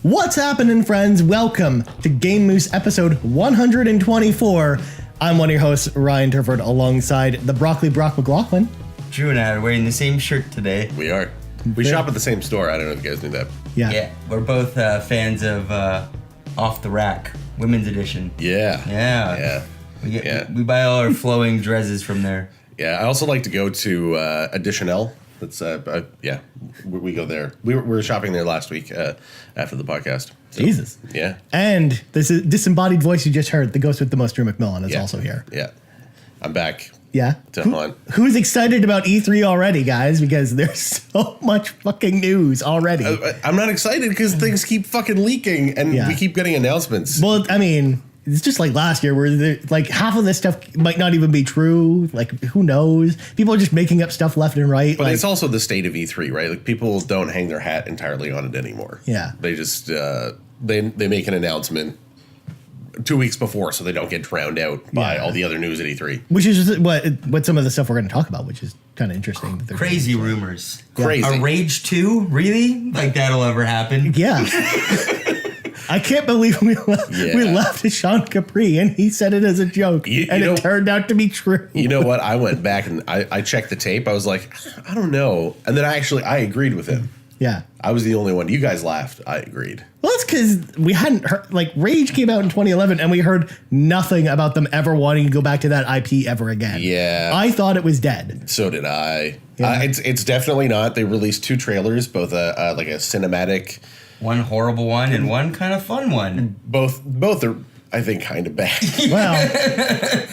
What's happening, friends? Welcome to Game Moose episode 124. I'm one of your hosts, Ryan Turford, alongside the Broccoli Brock McLaughlin. Drew and I are wearing the same shirt today. We are. We shop at the same store. I don't know if you guys knew that. Yeah, we're both fans of Off the Rack, women's edition. Yeah. We buy all our flowing dresses from there. Yeah, I also like to go to Edition L. That's we go there. We were shopping there last week after the podcast. So, Jesus. Yeah. And this is disembodied voice you just heard, the ghost with the most, Drew McMillan, is also here. Yeah. I'm back. Yeah. To haunt. Who's excited about E3 already, guys? Because there's so much fucking news already. I'm not excited because things keep fucking leaking and we keep getting announcements. Well, I mean, it's just like last year where like half of this stuff might not even be true. Like, who knows? People are just making up stuff left and right. But it's also the state of E3, right? Like, people don't hang their hat entirely on it anymore. Yeah. They just, they make an announcement 2 weeks before so they don't get drowned out by all the other news at E3. Which is what some of the stuff we're going to talk about, which is kind of interesting. That Crazy rumors. Crazy. A Rage 2? Really? Like that'll ever happen? Yeah. I can't believe we left Sean Capri and he said it as a joke it turned out to be true. You know what? I went back and I checked the tape. I was like, I don't know. And then I agreed with him. Yeah. I was the only one. You guys laughed. I agreed. Well, that's because we hadn't heard, like, Rage came out in 2011 and we heard nothing about them ever wanting to go back to that IP ever again. Yeah. I thought it was dead. So did I. Yeah. It's definitely not. They released 2 trailers, both a cinematic. One horrible one and one kind of fun one. Both are, I think, kind of bad. Well,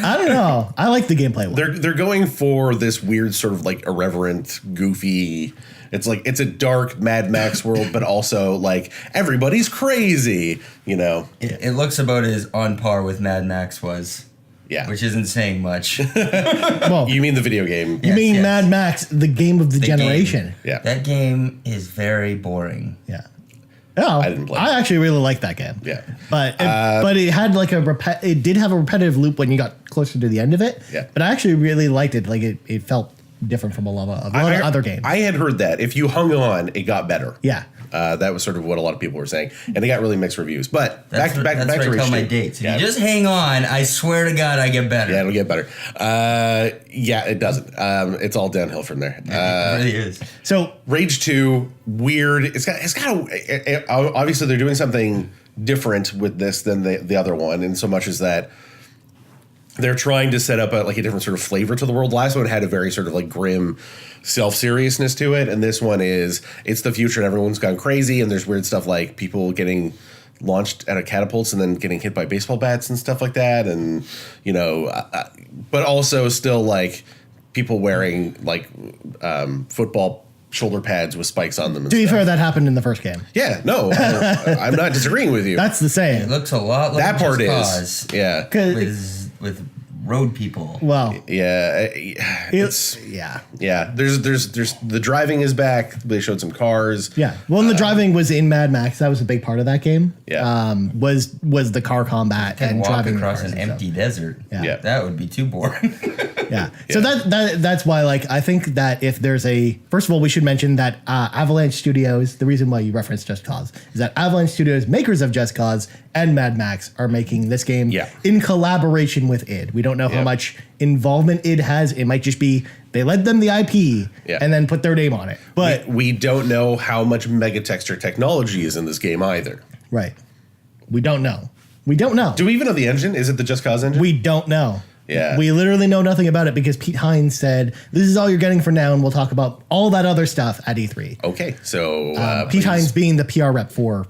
I don't know. I like the gameplay one. They're going for this weird sort of like irreverent, goofy. It's like it's a dark Mad Max world, but also like everybody's crazy. You know, it looks about as on par with Mad Max was. Yeah, which isn't saying much. Well, you mean the video game? You mean Mad Max, the game of the generation? Game. Yeah, that game is very boring. Yeah. Oh, I didn't play. I actually really liked that game. Yeah, but it had like it did have a repetitive loop when you got closer to the end of it. Yeah, but I actually really liked it. Like it felt different from a lot of other games. I had heard that if you hung on, it got better. Yeah. That was sort of what a lot of people were saying, and they got really mixed reviews. But that's back where to I tell my dates. If you just hang on, I swear to God, I get better. Yeah, it'll get better. It doesn't. It's all downhill from there. It really is. So Rage 2, weird. It's got obviously they're doing something different with this than the other one, in so much as that they're trying to set up a different sort of flavor to the world. Last one had a very sort of like grim self-seriousness to it, and this one it's the future and everyone's gone crazy, and there's weird stuff like people getting launched out of catapults and then getting hit by baseball bats and stuff like that, and but also still like people wearing like football shoulder pads with spikes on them. To be fair, that happened in the first game. Yeah, no, I'm not disagreeing with you. That's the same. It looks a lot like that part Just is, yeah, with road people. Well, yeah, There's the driving is back. They showed some cars. Yeah, well, and the driving was in Mad Max. That was a big part of that game. Yeah, was the car combat and walk driving across an empty desert. Yeah, that would be too boring. Yeah. So that's why, like, I think that if there's first of all, we should mention that Avalanche Studios, the reason why you referenced Just Cause is that Avalanche Studios, makers of Just Cause and Mad Max, are making this game in collaboration with id. We don't know how much involvement id has. It might just be they led them the IP and then put their name on it. But we don't know how much mega texture technology is in this game either. Right. We don't know. Do we even know the engine? Is it the Just Cause engine? We don't know. Yeah. We literally know nothing about it because Pete Hines said, this is all you're getting for now, and we'll talk about all that other stuff at E3. Okay, so Pete Hines being the PR rep for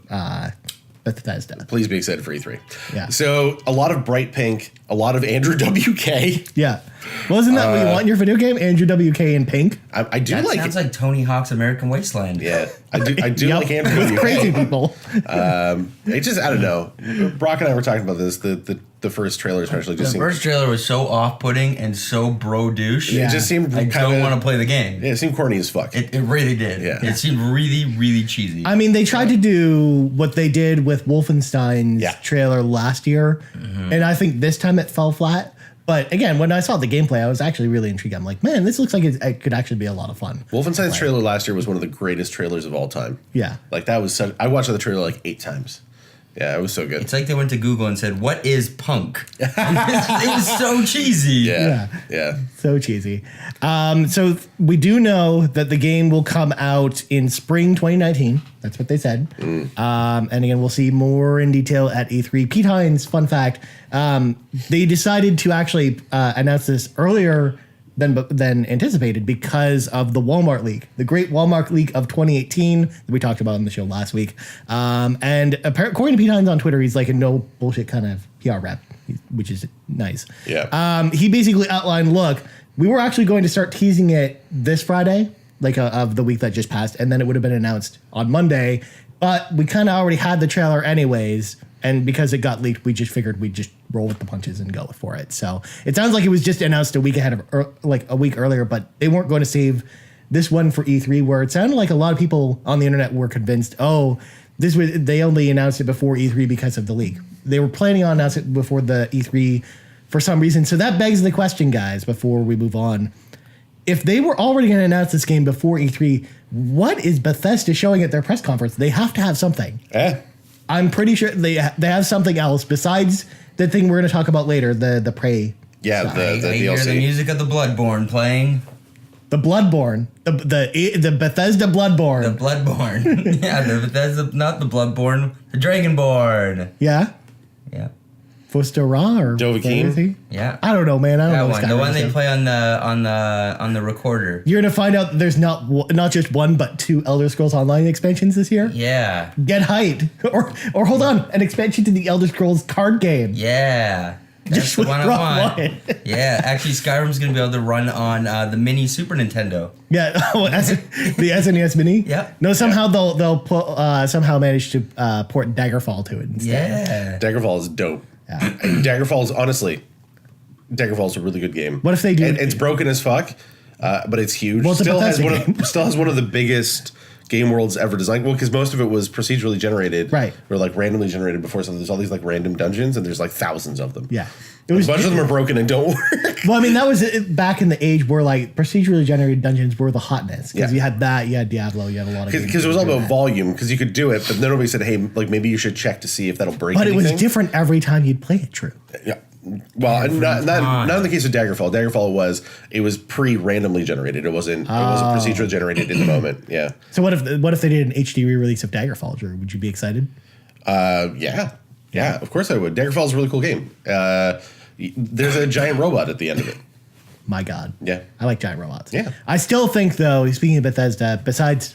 Bethesda. Please be excited for E3. Yeah. So a lot of bright pink, a lot of Andrew WK. Yeah. Well, isn't that what you want in your video game? Andrew WK in pink? I do that like sounds like Tony Hawk's American Wasteland. Yeah. I do like Andrew WK. With crazy people. It just, I don't know. Brock and I were talking about this. The first trailer especially just the first trailer was so off-putting and so bro-douche. It just seemed I don't want to play the game. Yeah, it seemed corny as fuck. It really did. Yeah. It seemed really, really cheesy. I mean, they tried to do what they did with Wolfenstein's trailer last year, and I think this time it fell flat. But again, when I saw the gameplay, I was actually really intrigued. I'm like, man, this looks like it could actually be a lot of fun. Wolfenstein's trailer last year was one of the greatest trailers of all time. Yeah. Like that was I watched the trailer like 8 times. Yeah, it was so good. It's like they went to Google and said, "What is punk?" It was so cheesy. Yeah. So cheesy. So we do know that the game will come out in spring 2019. That's what they said. And again, we'll see more in detail at E3. Pete Hines, fun fact, they decided to actually announce this earlier than anticipated because of the Walmart leak, the great Walmart leak of 2018 that we talked about on the show last week. And according to Pete Hines on Twitter, he's like a no bullshit kind of PR rep, which is nice. Yeah. He basically outlined, look, we were actually going to start teasing it this Friday, like of the week that just passed, and then it would have been announced on Monday. But we kind of already had the trailer anyways, and because it got leaked, we just figured we'd just roll with the punches and go for it. So it sounds like it was just announced a week ahead of, like a week earlier, but they weren't going to save this one for E3, where it sounded like a lot of people on the internet were convinced, they only announced it before E3 because of the leak. They were planning on announcing it before the E3 for some reason. So that begs the question, guys, before we move on. If they were already going to announce this game before E3, what is Bethesda showing at their press conference? They have to have something. I'm pretty sure they have something else besides the thing we're going to talk about later, the Prey. Yeah, I the hear DLC. the music of the Bloodborne playing. The Bloodborne, the Bethesda Bloodborne. The Bloodborne. Yeah, the Bethesda, not the Bloodborne, the Dragonborn. Yeah, Yeah. Fostera or Dovahkiin? Yeah. I don't know, man. I don't That know. one, the one they play on the recorder. You're gonna find out there's not just one but 2 Elder Scrolls Online expansions this year. Yeah. Get hyped, or hold on, an expansion to the Elder Scrolls card game. Yeah. That's Just the one I wrong want. one. Yeah, actually, Skyrim's gonna be able to run on the mini Super Nintendo. Yeah, the SNES Mini. Yeah. No, somehow they'll somehow manage to port Daggerfall to it instead. Yeah. Daggerfall is dope. Yeah. And Daggerfall's a really good game. What if they do? It's broken as fuck, but it's huge. Well, it's a still Bethesda game. still has one of the biggest game worlds ever designed. Well, because most of it was procedurally generated, Right. Or like randomly generated before. So there's all these like random dungeons, and there's like thousands of them. Yeah. A bunch of them are broken and don't work. Well, I mean, that was back in the age where like procedurally generated dungeons were the hotness because Yeah. you had that, you had Diablo, you had a lot of games Because it was that all did about that. volume. Because you could do it, but then nobody said, "Hey, like maybe you should check to see if that'll break." But it anything. was different every time you'd play it. True. Yeah. Well, not in the case of Daggerfall. Daggerfall was pre-randomly generated. It wasn't procedurally generated in the moment. Yeah. So what if they did an HD re-release of Daggerfall? Drew? Would you be excited? Yeah. Of course I would. Daggerfall is a really cool game. There's a giant robot at the end of it. My God. Yeah. I like giant robots. Yeah. I still think though, speaking of Bethesda, besides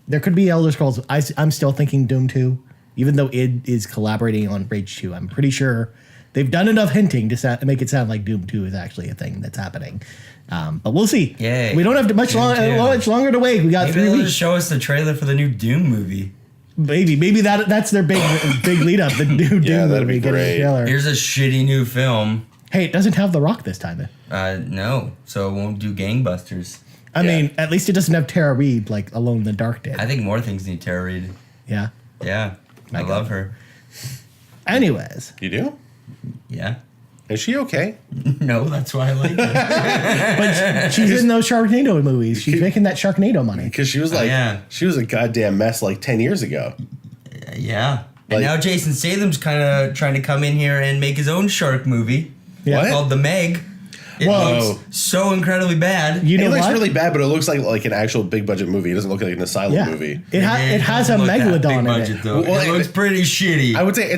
there could be Elder Scrolls, I'm still thinking Doom 2, even though id is collaborating on Rage 2. I'm pretty sure they've done enough hinting to make it sound like Doom 2 is actually a thing that's happening. But we'll see. Yay. We don't have much longer to wait. We got Maybe 3 they'll weeks. just show us the trailer for the new Doom movie. Maybe that's their big lead up. The new Doom that'd be movie getting a great. trailer. Here's a shitty new film. Hey, it doesn't have The Rock this time. No, so it won't do gangbusters. I mean, at least it doesn't have Tara Reid like Alone in the Dark did. I think more things need Tara Reid. Yeah. Yeah, I love her. Anyways, You do? Yeah. Is she okay? No, that's why I like her. but she's in those Sharknado movies. She's making that Sharknado money. Because she was like, yeah. she was a goddamn mess like 10 years ago. Yeah. Like- And now Jason Statham's kind of trying to come in here and make his own shark movie. Yeah. What? Called The Meg. It Whoa. looks so incredibly bad. You It know looks what? really bad, but it looks like an actual big budget movie. It doesn't look like an asylum yeah. movie. It has a doesn't look that big megalodon in budget, it. though. Well, it looks pretty shitty. I would say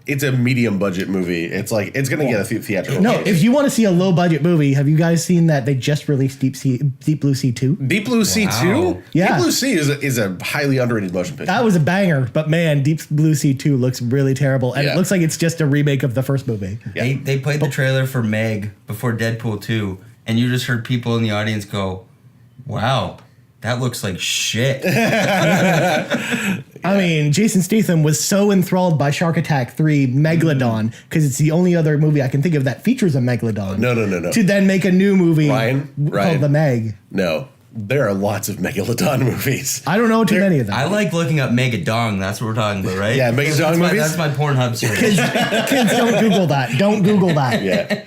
it's a medium budget movie. It's like it's gonna get a theatrical. No, release. if you want to see a low budget movie, have you guys seen that they just released Deep Blue Sea 2? Deep Blue Sea Wow. 2? Yeah. Deep Blue Sea is a highly underrated motion picture. That was a banger, but man, Deep Blue Sea 2 looks really terrible, and Yeah. it looks like it's just a remake of the first movie. Yeah. They played the trailer for Meg before Deadpool 2, and you just heard people in the audience go, wow, that looks like shit. I mean, Jason Statham was so enthralled by Shark Attack 3 Megalodon, because it's the only other movie I can think of that features a Megalodon. No. To then make a new movie Ryan. called The Meg. No, there are lots of Megalodon movies. I don't know too many of them. I like looking up Megadong. That's what we're talking about, right? Yeah, Megadong movies? That's my Pornhub search. Kids, don't Google that. Don't Google that. Yeah.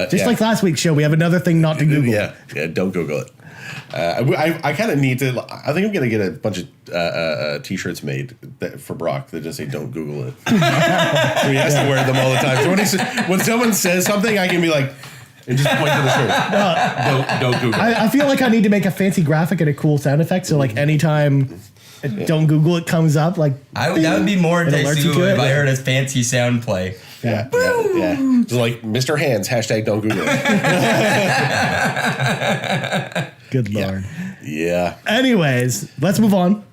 Just like last week's show, we have another thing not to Google. Yeah, don't Google it. I kind of need to. I think I'm going to get a bunch of T-shirts made for Brock that just say "Don't Google it." So he has to wear them all the time. So when someone says something, I can be like, and just point to the shirt. Don't Google it. I feel like I need to make a fancy graphic and a cool sound effect. So like anytime "Don't Google it" comes up, like that would be more enticing if I heard a fancy sound play. Yeah. Just like Mr. Hands, #don't Google it. Good Lord. Yeah. Anyways, let's move on.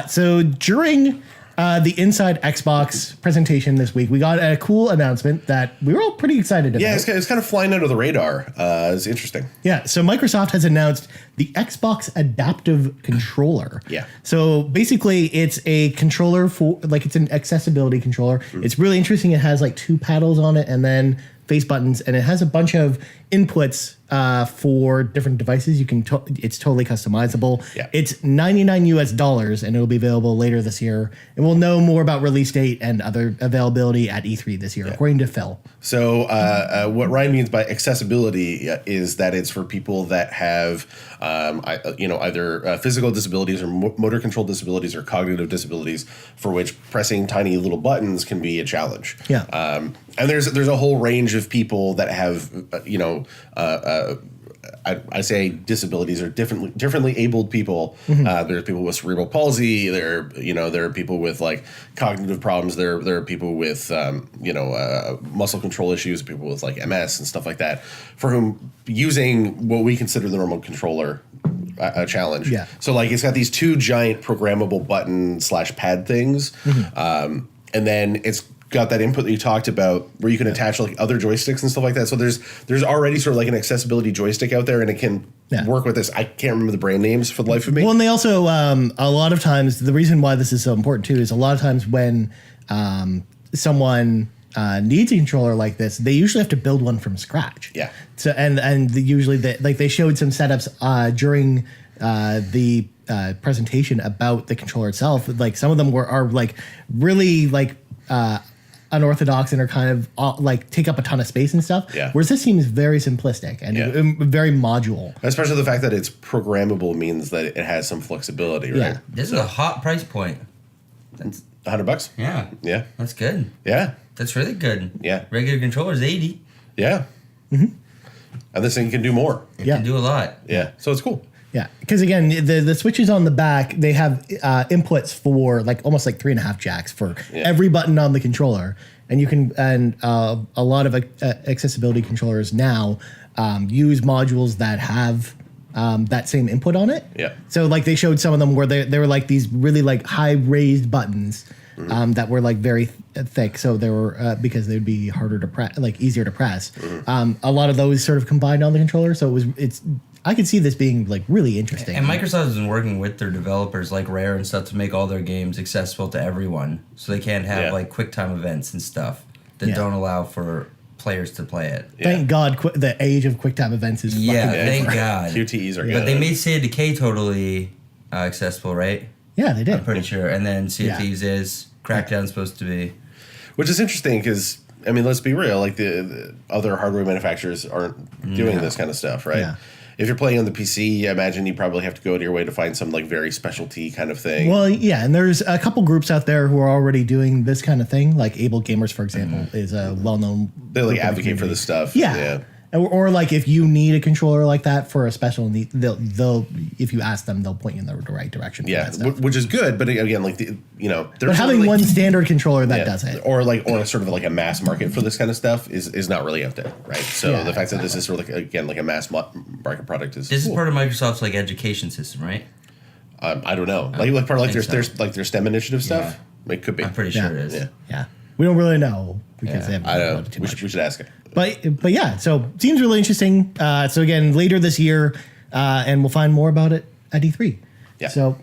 So during the Inside Xbox presentation this week, we got a cool announcement that we were all pretty excited about. Yeah, it's kind of flying under the radar. It's interesting. Yeah, so Microsoft has announced the Xbox Adaptive Controller. Yeah. So basically, it's a controller for, like, it's an accessibility controller. It's really interesting. It has like 2 paddles on it and then face buttons, and it has a bunch of inputs for different devices. You can it's totally customizable. Yeah. It's $99 and it'll be available later this year. And we'll know more about release date and other availability at E3 this year, according to Phil. So what Ryan means by accessibility is that it's for people that have either physical disabilities or motor control disabilities or cognitive disabilities for which pressing tiny little buttons can be a challenge. Yeah. And there's a whole range of people that have I say disabilities are differently abled people. There's people with cerebral palsy. There are people with like cognitive problems. There are people with muscle control issues. People with like MS and stuff like that, for whom using what we consider the normal controller a challenge. Yeah. So like it's got these 2 giant programmable button / pad things, and then it's got that input that you talked about where you can attach like other joysticks and stuff like that. So there's already sort of like an accessibility joystick out there, and it can work with this. I can't remember the brand names for the life of me. Well, and they also, a lot of times, the reason why this is so important too is a lot of times when someone needs a controller like this, they usually have to build one from scratch. Yeah. So usually they showed some setups during the presentation about the controller itself. Like some of them are like really like unorthodox and are kind of like take up a ton of space and stuff. Yeah. Whereas this seems very simplistic and very modular. Especially the fact that it's programmable means that it has some flexibility, right? Yeah. This is a hot price point. That's $100. yeah. Yeah. That's good. Yeah. That's really good. Yeah. Regular controller's 80. Yeah. And this thing can do more. It can do a lot. Yeah. So it's cool. Yeah, because again, the switches on the back, they have inputs for like almost like 3.5 jacks for every button on the controller, and you can a lot of accessibility controllers now use modules that have that same input on it. Yeah. So like they showed some of them where they were like these really like high raised buttons that were like very thick, so they were because they would be harder to press, like easier to press. A lot of those sort of combined on the controller, so I could see this being like really interesting. And Microsoft has been working with their developers like Rare and stuff to make all their games accessible to everyone, so they can't have like QuickTime events and stuff that don't allow for players to play it. Thank God the age of QuickTime events is Thank God. QTEs are good. But they made State of Decay totally accessible, right? Yeah, they did. I'm pretty sure. And then Sea of Thieves is. Crackdown's supposed to be. Which is interesting because, I mean, let's be real. Like the other hardware manufacturers aren't doing this kind of stuff, right? Yeah. If you're playing on the PC, I imagine you probably have to go to your way to find some like very specialty kind of thing. Well, yeah, and there's a couple groups out there who are already doing this kind of thing. Like Able Gamers, for example, is a well-known. They like advocate for this stuff. Yeah. Or like if you need a controller like that for a special need, they'll if you ask them, they'll point you in the right direction. For that stuff. Which is good, but again, like but having one standard controller that does it, or sort of like a mass market for this kind of stuff is not really out there, right? So the fact that this is sort of like a mass market product is this is part of Microsoft's like education system, right? I don't know, like part of like their STEM initiative stuff. It could be. I'm pretty sure it is. Yeah, we don't really know because they haven't. I don't know. We should ask it. But yeah, so seems really interesting. So again, later this year, and we'll find more about it at E3. Yeah. So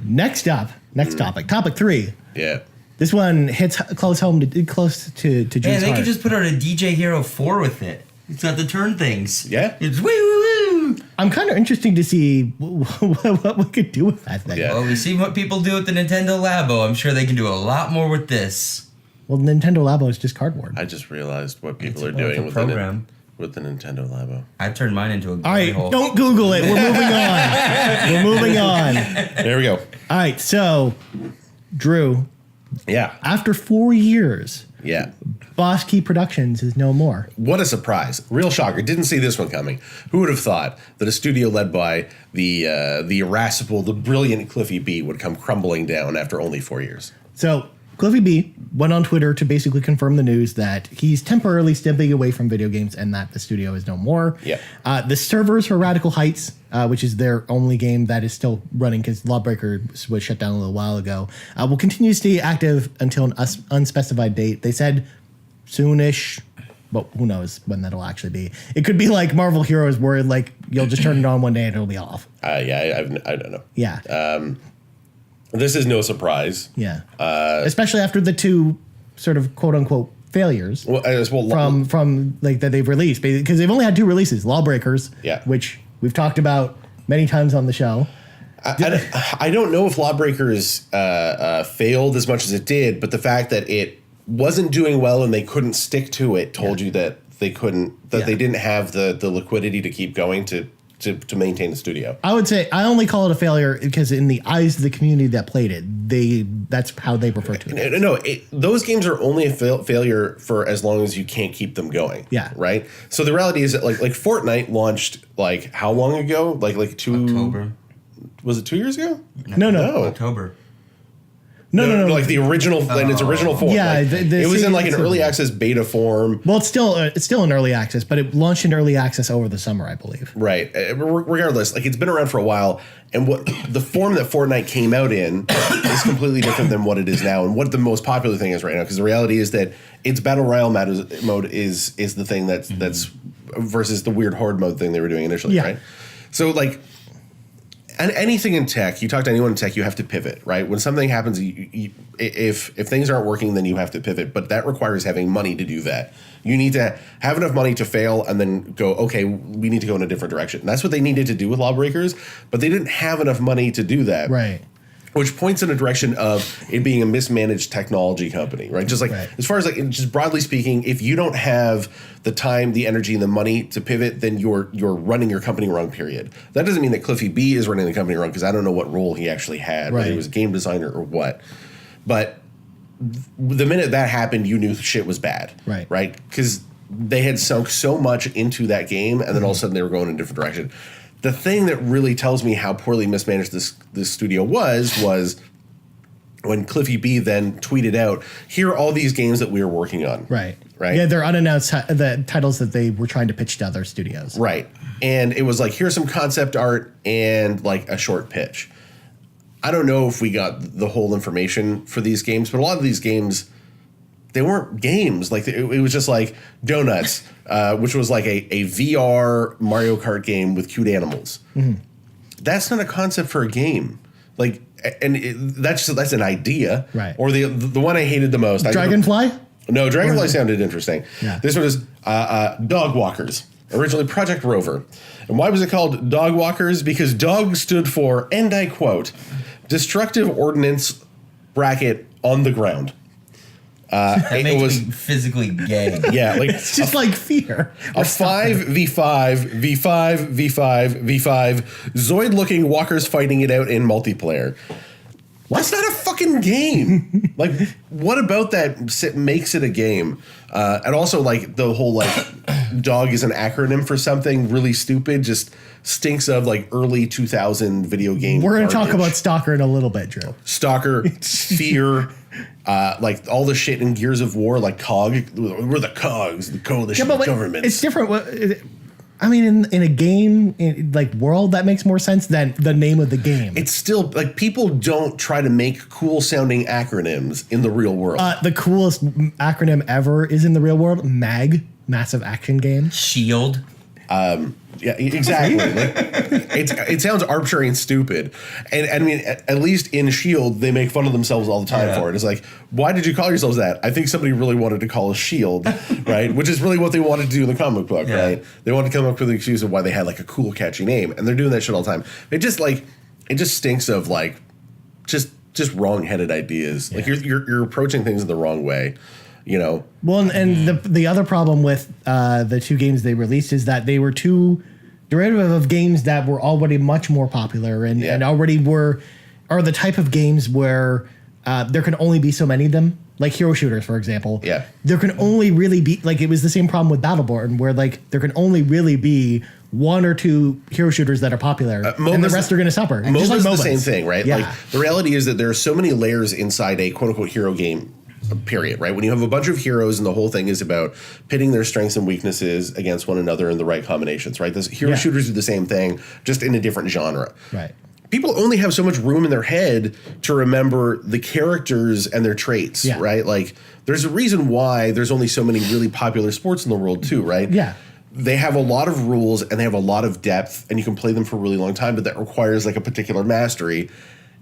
next topic, topic 3. Yeah. This one hits close to Drew's Man, they heart. could just put out a DJ Hero 4 with it. It's got the turn things. Yeah. It's woo woo woo. I'm kind of interested to see what we could do with that thing. Yeah. Well, we see what people do with the Nintendo Labo. I'm sure they can do a lot more with this. Well, Nintendo Labo is just cardboard. I just realized what people are It's doing a with program. with the Nintendo Labo. I've turned mine into a All right, hole. don't Google it. We're moving on. We're moving on. There we go. All right, so Drew, Yeah. after 4 years, Yeah. Boss Key Productions is no more. What a surprise. Real shocker. Didn't see this one coming. Who would have thought that a studio led by the irascible, the brilliant Cliffy B would come crumbling down after only 4 years? So Cliffy B went on Twitter to basically confirm the news that he's temporarily stepping away from video games and that the studio is no more. Yeah. The servers for Radical Heights, which is their only game that is still running because Lawbreaker was shut down a little while ago, will continue to stay active until an unspecified date. They said soonish, but who knows when that'll actually be. It could be like Marvel Heroes where like you'll just turn it on one day and it'll be off. Yeah, I don't know. Yeah. This is no surprise. Yeah. Especially after the two sort of quote unquote failures from like that they've released because they've only had two releases, Lawbreakers, which we've talked about many times on the show. I don't know if Lawbreakers failed as much as it did, but the fact that it wasn't doing well and they couldn't stick to it told you that they couldn't, that they didn't have the liquidity to keep going to maintain the studio. I would say I only call it a failure because in the eyes of the community that played it, that's how they refer to it. No, those games are only a failure for as long as you can't keep them going. Yeah. Right? So the reality is that like Fortnite launched like how long ago? Like October. Was it 2 years ago? No. October. No. Like the original in its original form. Yeah, like, it was in like an early access beta form. Well, it's still in early access, but it launched in early access over the summer, I believe. Right. Regardless, like it's been around for a while, and what the form that Fortnite came out in is completely different than what it is now, and what the most popular thing is right now. Because the reality is that its battle royale mode is the thing that's versus the weird horde mode thing they were doing initially, right? So like. And anything in tech, you talk to anyone in tech, you have to pivot, right? When something happens, if things aren't working, then you have to pivot. But that requires having money to do that. You need to have enough money to fail and then go, okay, we need to go in a different direction. And that's what they needed to do with Lawbreakers, but they didn't have enough money to do that. Right. Which points in a direction of it being a mismanaged technology company, right? Just like as far as like just broadly speaking, if you don't have the time, the energy, and the money to pivot, then you're running your company wrong. Period. That doesn't mean that Cliffy B is running the company wrong because I don't know what role he actually had, whether he was a game designer or what. But the minute that happened, you knew shit was bad, right? Because they had sunk so much into that game, and then all of a sudden they were going in a different direction. The thing that really tells me how poorly mismanaged this studio was when Cliffy B then tweeted out, "Here are all these games that we are working on." Right. Right. Yeah, they're unannounced the titles that they were trying to pitch to other studios. Right. And it was like, here's some concept art and like a short pitch. I don't know if we got the whole information for these games, but a lot of these games, they weren't games. Like it was just like Donuts, which was like a VR Mario Kart game with cute animals. Mm-hmm. That's not a concept for a game. Like, and that's an idea. Right. Or the one I hated the most. Dragonfly? No, Dragonfly sounded interesting. Yeah. This one is Dog Walkers, originally Project Rover. And why was it called Dog Walkers? Because dog stood for, and I quote, destructive ordnance bracket on the ground. That makes me physically gay. Yeah, like it's just like fear. A 5v5 v5 v5 v5 Zoid-looking walkers fighting it out in multiplayer. That's not a fucking game. Like, what about that makes it a game? And also, like, the whole, like, dog is an acronym for something really stupid just stinks of, like, early 2000 video game We're going to garbage. talk about Stalker in a little bit, Drew. Stalker, Fear, like, all the shit in Gears of War, like, COG. We're the COGs, the Coalition of Governments. It's different. I mean, in a game, like, world, that makes more sense than the name of the game. It's still, like, people don't try to make cool-sounding acronyms in the real world. The coolest acronym ever is in the real world, MAG, Massive Action Game. Shield. Yeah, exactly. Like, it sounds arbitrary and stupid. And I mean, at least in S.H.I.E.L.D., they make fun of themselves all the time for it. It's like, why did you call yourselves that? I think somebody really wanted to call us S.H.I.E.L.D., right? Which is really what they wanted to do in the comic book, right? They wanted to come up with an excuse of why they had, like, a cool, catchy name. And they're doing that shit all the time. It just stinks of, like, just wrong-headed ideas. Yeah. Like, you're approaching things in the wrong way. Well, and the other problem with the two games they released is that they were too derivative of games that were already much more popular and already are the type of games where there can only be so many of them. Like hero shooters, for example. Yeah. There can only really be, like, it was the same problem with Battleborn, where, like, there can only really be one or two hero shooters that are popular, and the rest are going to suffer. MOBA's like the same thing, right? Yeah. Like, the reality is that there are so many layers inside a quote-unquote hero game, period, right? When you have a bunch of heroes and the whole thing is about pitting their strengths and weaknesses against one another in the right combinations, right? Those hero shooters do the same thing, just in a different genre. Right. People only have so much room in their head to remember the characters and their traits, right? Like, there's a reason why there's only so many really popular sports in the world too, right? Yeah. They have a lot of rules and they have a lot of depth, and you can play them for a really long time, but that requires like a particular mastery.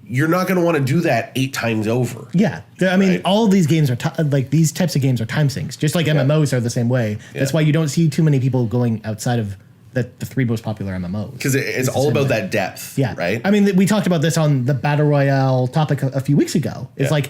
You're not going to want to do that 8 times over. Yeah. I mean, all of these games are, like, these types of games are time sinks, just like MMOs are the same way. That's why you don't see too many people going outside of the 3 most popular MMOs. Because it's all about that depth, right? I mean, we talked about this on the Battle Royale topic a few weeks ago. It's like,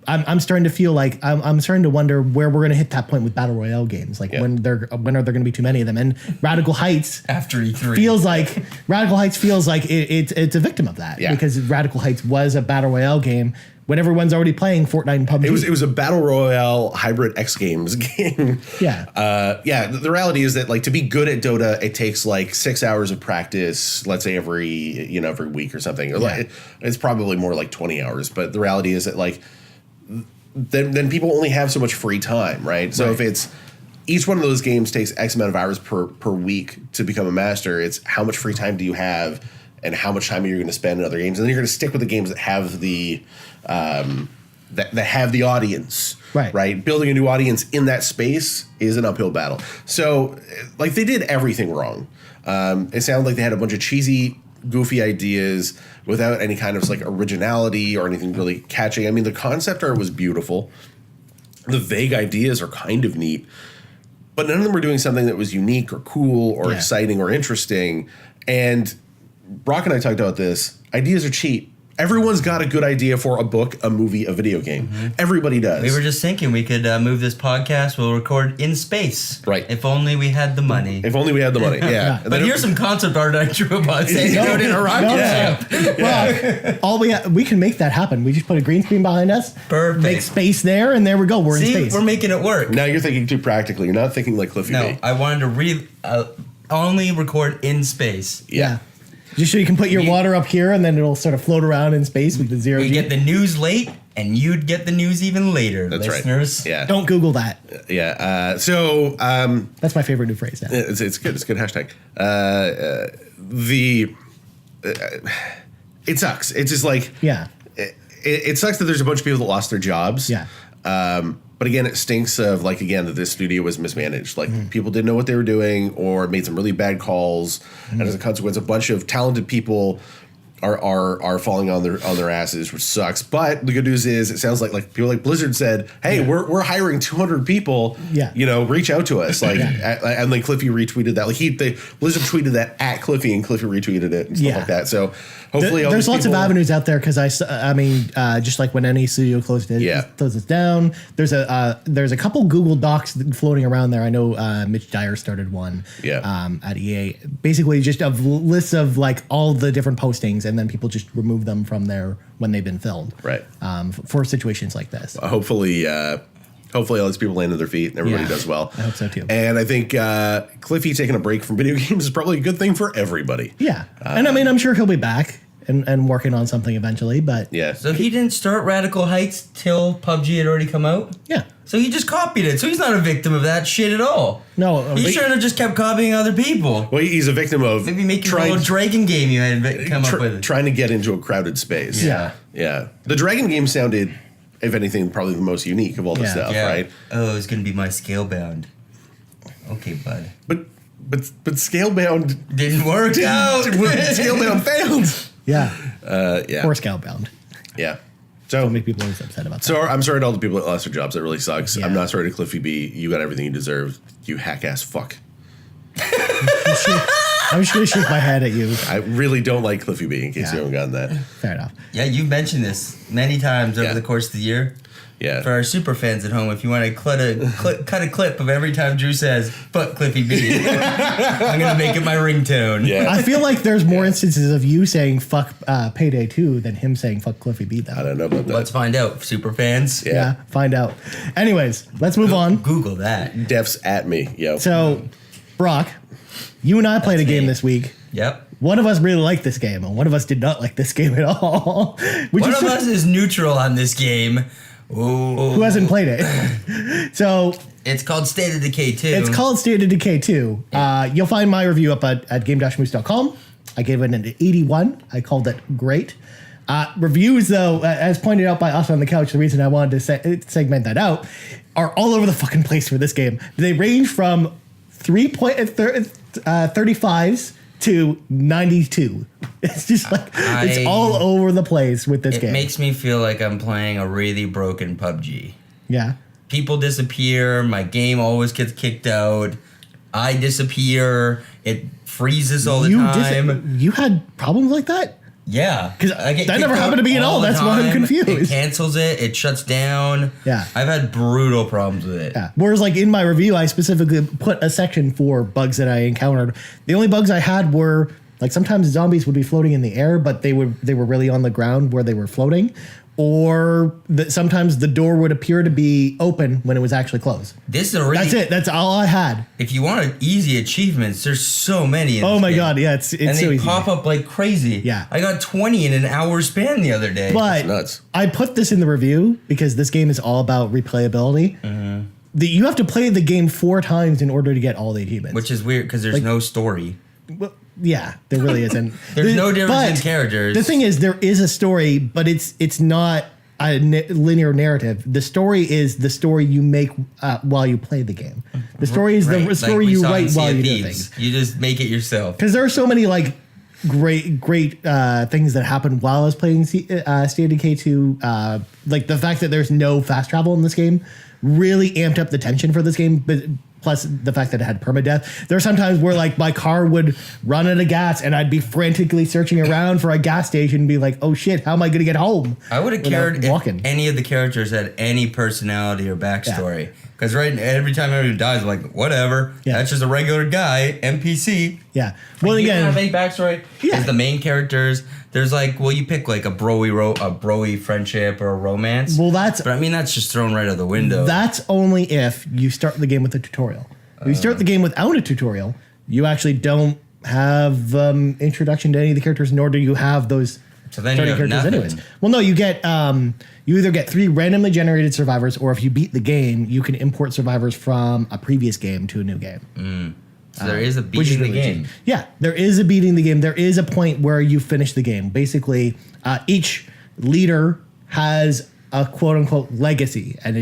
I'm starting to feel like I'm starting to wonder where we're going to hit that point with Battle Royale games. Like, when are there going to be too many of them? And Radical Heights after E3 feels like it's a victim of that. Because Radical Heights was a Battle Royale game when everyone's already playing Fortnite and PUBG. It was a Battle Royale hybrid X Games game. The reality is that, like, to be good at Dota, it takes like 6 hours of practice, let's say every week or something. It's probably more like 20 hours, but the reality is that, like, then people only have so much free time, right? So if it's each one of those games takes X amount of hours per week to become a master, it's how much free time do you have and how much time are you going to spend in other games, and then you're going to stick with the games that have the that have the audience, right? Building a new audience in that space is an uphill battle. So, like, they did everything wrong. It sounded like they had a bunch of cheesy, goofy ideas without any kind of, like, originality or anything really catching. I mean, the concept art was beautiful. The vague ideas are kind of neat, but none of them were doing something that was unique or cool or exciting or interesting. And Brock and I talked about this. Ideas are cheap. Everyone's got a good idea for a book, a movie, a video game. Everybody does. We were just thinking we could move this podcast. We'll record in space. Right. If only we had the money. If only we had the money, yeah. But here's some concept art I drew about saying go in a rocket ship. Well, we can make that happen. We just put a green screen behind us. Perfect. Make space there, and there we go. We're in space. We're making it work. Now you're thinking too practically. You're not thinking like Cliffy B. I wanted to only record in space. Yeah. Just so you can put your water up here, and then it'll sort of float around in space with the zero G. You get the news late, and you'd get the news even later, That's listeners. Right. Yeah. Don't Google that. Yeah. That's my favorite new phrase now. It's good. It's a good hashtag. It sucks. It's just like it sucks that there's a bunch of people that lost their jobs. Yeah. But again, it stinks of, like, again, that this studio was mismanaged. Like, people didn't know what they were doing or made some really bad calls. And as a consequence, a bunch of talented people are falling on their asses, which sucks. But the good news is, it sounds like people like Blizzard said, "Hey, we're hiring 200 people. Reach out to us." Like, and like Cliffy retweeted that. Like Blizzard tweeted that at Cliffy, and Cliffy retweeted it and stuff like that. So hopefully, there's lots of avenues out there because I mean, just like when any studio closes down, there's a couple Google Docs floating around there. I know Mitch Dyer started one. At EA, basically just of lists of like all the different postings. And then people just remove them from there when they've been filmed. Right. For situations like this. Hopefully all these people land on their feet and everybody does well. I hope so too. And I think Cliffy taking a break from video games is probably a good thing for everybody. Yeah. And I mean, I'm sure he'll be back and working on something eventually, but... Yeah. So he didn't start Radical Heights till PUBG had already come out? Yeah. So he just copied it. So he's not a victim of that shit at all. No. He shouldn't have just kept copying other people. Well, he's a victim of... Maybe making a little dragon game you had come up with. Trying to get into a crowded space. Yeah. Yeah. The dragon game sounded, if anything, probably the most unique of all the stuff, right? Oh, it's going to be my Scalebound. Okay, bud. But Scalebound... Didn't work out. Scalebound failed. Yeah. Or Scalebound. Yeah. So make people always upset about that. So I'm sorry to all the people that lost their jobs. That really sucks. I'm not sorry to Cliffy B. You got everything you deserved. You hack ass fuck. I'm just going to shake my head at you. I really don't like Cliffy B, in case you haven't gotten that. Fair enough. Yeah, you've mentioned this many times over the course of the year. Yeah. For our super fans at home, if you want to cut a clip of every time Drew says, "Fuck Cliffy B," I'm going to make it my ringtone. Yeah. I feel like there's more instances of you saying fuck Payday 2 than him saying fuck Cliffy B, though. I don't know about that. Let's find out, super fans. Yeah, find out. Anyways, let's move on. Google that. Def's at me, yo. So, Brock, you and I played a game this week. Yep. One of us really liked this game, and one of us did not like this game at all. One of us is neutral on this game. Ooh. Who hasn't played it? So it's called State of Decay 2. It's called State of Decay 2. You'll find my review up at game-moose.com. I gave it an 81. I called it great. Reviews, though, as pointed out by us on the couch, the reason I wanted to segment that out, are all over the fucking place for this game. They range from 35s to 92. It's just like, it's all over the place with this game. It makes me feel like I'm playing a really broken PUBG. Yeah. People disappear. My game always gets kicked out. I disappear. It freezes all the time. You had problems like that? Yeah. Because that never happened to me at all. That's why I'm confused. It cancels it. It shuts down. Yeah. I've had brutal problems with it. Yeah. Whereas, like, in my review, I specifically put a section for bugs that I encountered. The only bugs I had were, like, sometimes zombies would be floating in the air, but they were really on the ground where they were floating. Or sometimes the door would appear to be open when it was actually closed. This is a really... That's it. That's all I had. If you want easy achievements, there's so many in this Oh my game. God, yeah, it's and so they easy. pop up like crazy. Yeah. I got 20 in an hour span the other day. But nuts. I put this in the review because this game is all about replayability. Mm-hmm. You have to play the game 4 times in order to get all the achievements. Which is weird because there's no story. Well, yeah, there really isn't. There's no difference in characters. The thing is, there is a story, but it's not a linear narrative. The story is the story you make while you play the game. The story is the story you write while you do things. You just make it yourself. Because there are so many like great things that happen while I was playing State of Decay 2. Like the fact that there's no fast travel in this game really amped up the tension for this game. But plus the fact that it had permadeath. There are some times where like my car would run out of gas and I'd be frantically searching around for a gas station and be like, oh shit, how am I going to get home? I would have cared if any of the characters had any personality or backstory. Because every time everyone dies, I'm like, whatever. Yeah. That's just a regular guy, NPC. Yeah. Well, you again, don't have any backstory. Yeah. There's the main characters. There's like, well, you pick like a broy friendship or a romance. Well, but I mean, that's just thrown right out the window. That's only if you start the game with a tutorial. If you start the game without a tutorial, you actually don't have introduction to any of the characters, nor do you have those starting characters nothing. anyways. Well, no, you get you either get 3 randomly generated survivors, or if you beat the game, you can import survivors from a previous game to a new game. So there is a beating the game. Yeah, there is a beating the game. There is a point where you finish the game. Basically, each leader has a quote unquote legacy, and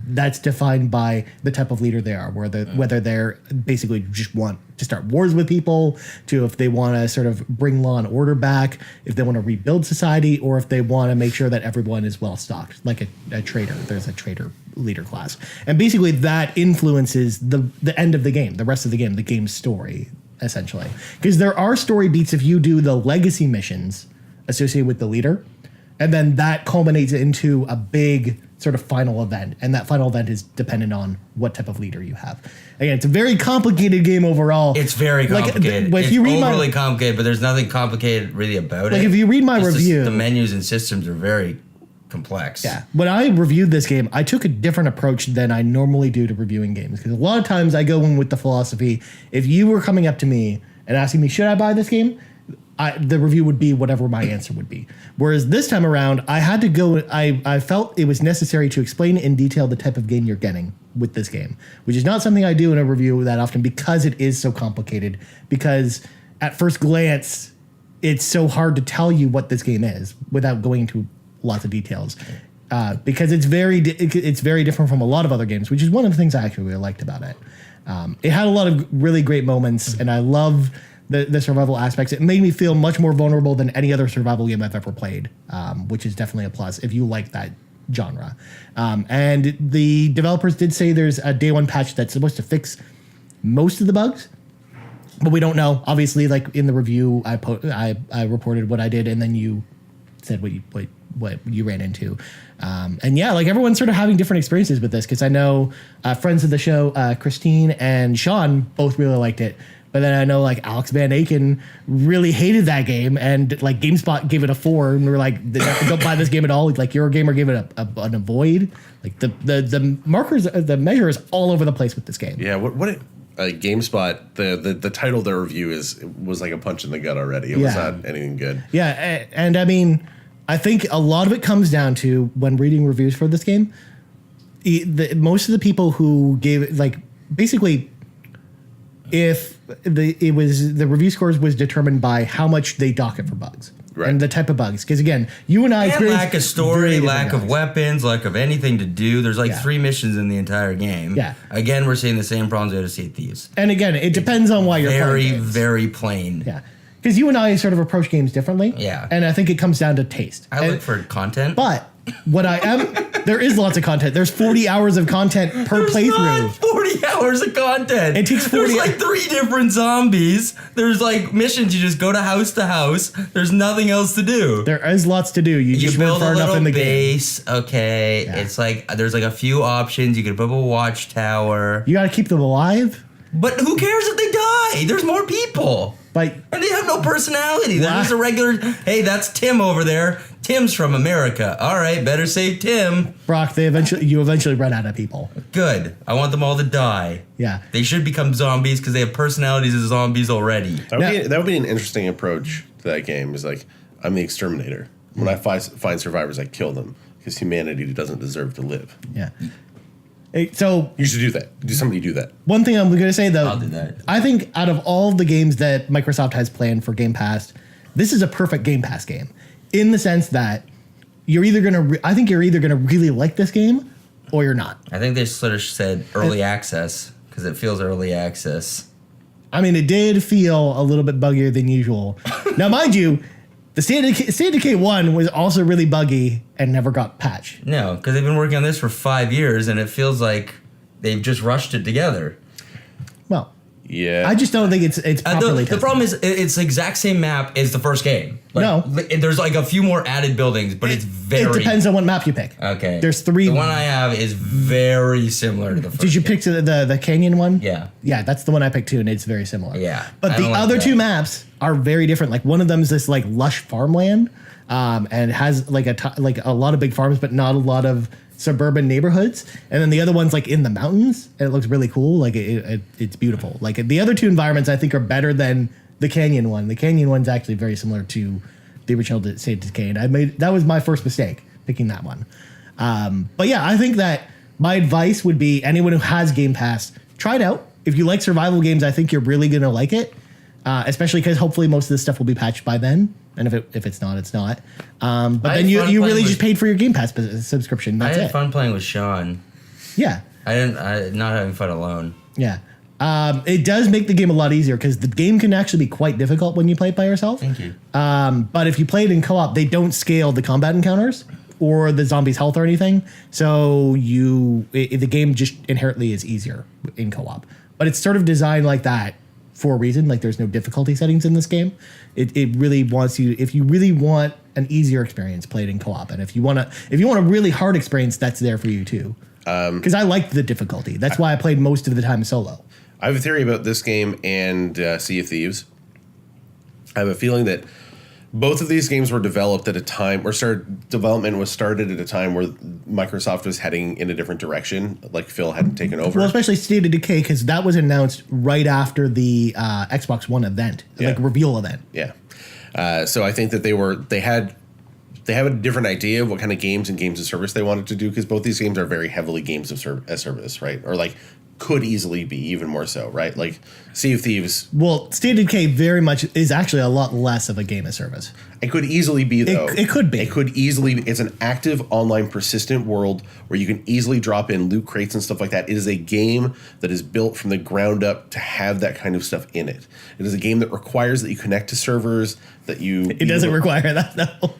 that's defined by the type of leader they are, whether they're basically just want to start wars with people, to if they want to sort of bring law and order back, if they want to rebuild society, or if they want to make sure that everyone is well stocked, like a trader. There's a trader leader class, and basically that influences the end of the game, the rest of the game's story, essentially. Because there are story beats if you do the legacy missions associated with the leader. And then that culminates into a big sort of final event. And that final event is dependent on what type of leader you have. Again, it's a very complicated game overall. It's very complicated. It's overly complicated, but there's nothing complicated really about it. Like if you read my review. The menus and systems are very complex. Yeah. When I reviewed this game, I took a different approach than I normally do to reviewing games. Because a lot of times I go in with the philosophy, if you were coming up to me and asking me, should I buy this game? The review would be whatever my answer would be. Whereas this time around, I had to go. I felt it was necessary to explain in detail the type of game you're getting with this game, which is not something I do in a review that often because it is so complicated. Because at first glance, it's so hard to tell you what this game is without going into lots of details. Because it's very different from a lot of other games, which is one of the things I actually really liked about it. It had a lot of really great moments, and I love the survival aspects. It made me feel much more vulnerable than any other survival game I've ever played, which is definitely a plus if you like that genre. And the developers did say there's a day 1 patch that's supposed to fix most of the bugs. but we don't know. Obviously, like in the review, I reported what I did, and then you said what you ran into. And yeah, like everyone's sort of having different experiences with this, because I know friends of the show, Christine and Sean, both really liked it. But then I know like Alex Van Aken really hated that game, and like GameSpot gave it a 4, and we were like, don't buy this game at all. Like Eurogamer gave it an avoid. Like the markers, the measure is all over the place with this game. Yeah, GameSpot, the title of their review was like a punch in the gut already. It was not anything good. Yeah, and I mean, I think a lot of it comes down to when reading reviews for this game. Most of the people who gave it, like, basically, if the review scores was determined by how much they dock it for bugs. Right. And the type of bugs. Because again, you and I experienced lack of story, lack of weapons, lack of anything to do. There's like 3 missions in the entire game. Yeah. Again, we're seeing the same problems we had to see at Thieves. And again, it depends on why you're playing games. Very plain. Yeah. Because you and I sort of approach games differently. Yeah. And I think it comes down to taste. I look for content. But what I am, there is lots of content. There's 40 hours of content per playthrough. Not 40 hours of content. It takes 40. There's like 3 different zombies. There's like missions. You just go to house. There's nothing else to do. There is lots to do. You just build far a enough little in the base. game. Okay. Yeah. It's like there's like a few options. You can put up a watchtower. You got to keep them alive. But who cares if they die? There's more people. Like, and they have no personality. They're just a regular, hey, that's Tim over there. Tim's from America. All right, better save Tim. Brock, you eventually run out of people. Good. I want them all to die. Yeah. They should become zombies because they have personalities as zombies already. That would be an interesting approach to that game, is like, I'm the exterminator. When I find survivors, I kill them, because humanity doesn't deserve to live. Yeah. So you should do that. Somebody do that. One thing I'm going to say, though, I'll do that. I think out of all the games that Microsoft has planned for Game Pass, this is a perfect Game Pass game, in the sense that you're either going to, I think you're either going to really like this game or you're not. I think they sort of said early access, because it feels early access. I mean, it did feel a little bit buggier than usual. Now, mind you, the State of Decay 1 was also really buggy and never got patched. No, because they've been working on this for 5 years, and it feels like they've just rushed it together. Well, yeah, I just don't think it's properly the problem is it's the exact same map as the first game. Like, no. There's like a few more added buildings, but it's very... It depends on what map you pick. Okay. There's 3... The one I have is very similar to the first Did you pick the Canyon one? Yeah. Yeah, that's the one I picked too, and it's very similar. Yeah. But the other 2 maps are very different. Like, one of them is this like lush farmland, and has like a lot of big farms, but not a lot of suburban neighborhoods. And then the other one's like in the mountains, and it looks really cool. Like it's beautiful. Like the other 2 environments I think are better than the Canyon one. The Canyon one's actually very similar to the original State of Decay, and that was my first mistake picking that one. But yeah, I think that my advice would be anyone who has Game Pass, try it out. If you like survival games, I think you're really gonna like it, especially because hopefully most of this stuff will be patched by then. And if it's not, it's not. But then you really just paid for your Game Pass subscription. That's I had fun playing with Sean. Yeah. Not having fun alone. Yeah. It does make the game a lot easier, because the game can actually be quite difficult when you play it by yourself. Thank you. But if you play it in co-op, they don't scale the combat encounters or the zombies' health or anything. So the game just inherently is easier in co-op. But it's sort of designed like that for a reason. Like, there's no difficulty settings in this game. It really wants you, if you really want an easier experience, play it in co-op. And if you want a really hard experience, that's there for you too. Because I liked the difficulty. That's why I played most of the time solo. I have a theory about this game and Sea of Thieves. I have a feeling that both of these games were developed at a time, or development was started at a time where Microsoft was heading in a different direction, like Phil hadn't taken over. Well, especially State of Decay, because that was announced right after the Xbox One event, like reveal event. Yeah. So I think that they had a different idea of what kind of games and games of service they wanted to do, because both these games are very heavily games of service, right? Or like could easily be even more so, right? Like Sea of Thieves. Well, State of Decay very much is actually a lot less of a game of service. It could easily be, though. It could be. It could easily be. It's an active, online, persistent world where you can easily drop in loot crates and stuff like that. It is a game that is built from the ground up to have that kind of stuff in it. It is a game that requires that you connect to servers, that you... It doesn't require that, though.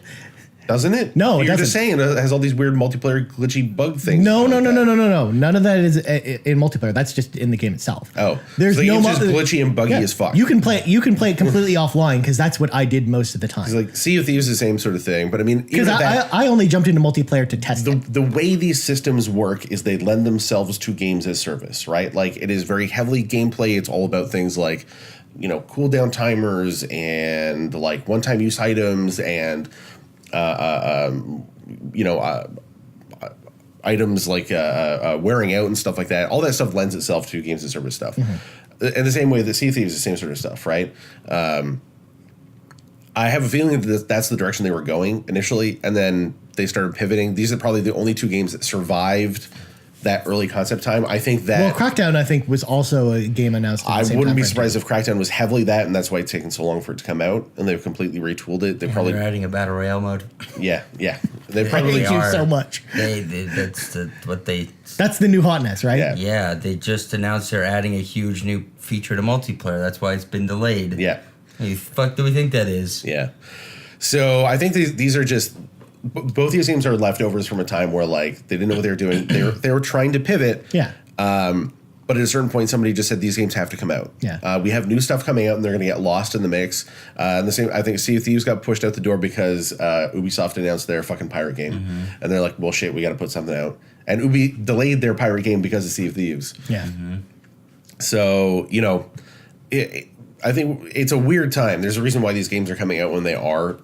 Doesn't it? No, it You're doesn't. just saying it has all these weird multiplayer glitchy bug things. No. None of that is in multiplayer. That's just in the game itself. Oh, there's so the no game's just glitchy and buggy as fuck. You can play it completely offline because that's what I did most of the time. It's like Sea of Thieves is the same sort of thing, but I mean, Because I only jumped into multiplayer to test it. the way these systems work is they lend themselves to games as service, right? Like it is very heavily gameplay. It's all about things like, cooldown timers and like one-time use items and items like wearing out and stuff like that. All that stuff lends itself to games as service stuff. In the same way that Sea of Thieves is the same sort of stuff, right? I have a feeling that that's the direction they were going initially, and then they started pivoting. These are probably the only two games that survived that early concept time. I think that Crackdown, I think, was also a game announced. I wouldn't be surprised if Crackdown was heavily that, and that's why it's taken so long for it to come out. And they've completely retooled it. They're adding a battle royale mode. Yeah. They I probably hate you so much. That's That's the new hotness, right? Yeah. Yeah, they just announced they're adding a huge new feature to multiplayer. That's why it's been delayed. Yeah. Who the fuck do we think that is? Yeah. So I think these are just both these games are leftovers from a time where like they didn't know what they were doing. They were trying to pivot. Yeah. But at a certain point, somebody just said these games have to come out. Yeah. We have new stuff coming out, and they're going to get lost in the mix. And the same, I think, Sea of Thieves got pushed out the door because Ubisoft announced their fucking pirate game, and they're like, "Well, shit, we got to put something out." And Ubi delayed their pirate game because of Sea of Thieves. Yeah. So I think it's a weird time. There's a reason why these games are coming out when they are.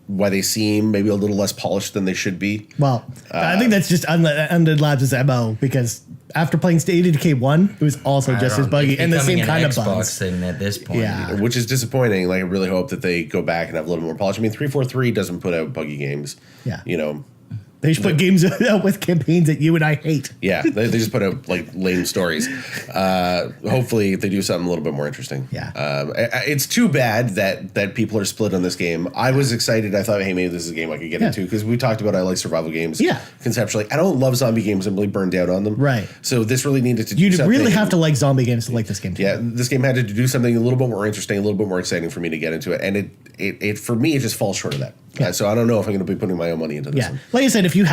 Why they seem maybe a little less polished than they should be. Well, I think that's just Undead Labs' MO, because after playing State of Decay 1, it was also just as buggy and the same kind of Xbox bugs. thing at this point. Yeah. Which is disappointing. Like, I really hope that they go back and have a little more polish. I mean, 343 doesn't put out buggy games. Yeah. They should put games out with campaigns that you and I hate. Yeah, they just put out like lame stories. Hopefully, they do something a little bit more interesting. Yeah. It's too bad that people are split on this game. I was excited. I thought, hey, maybe this is a game I could get into, because we talked about I like survival games. Yeah. Conceptually, I don't love zombie games. I'm really burned out on them. Right. So this really needed to. You'd do something. really have to like zombie games to like this game too. Yeah, this game had to do something a little bit more interesting, a little bit more exciting for me to get into it, and it for me it just falls short of that. Yeah. So I don't know if I'm going to be putting my own money into this Yeah. one. Like I said, if you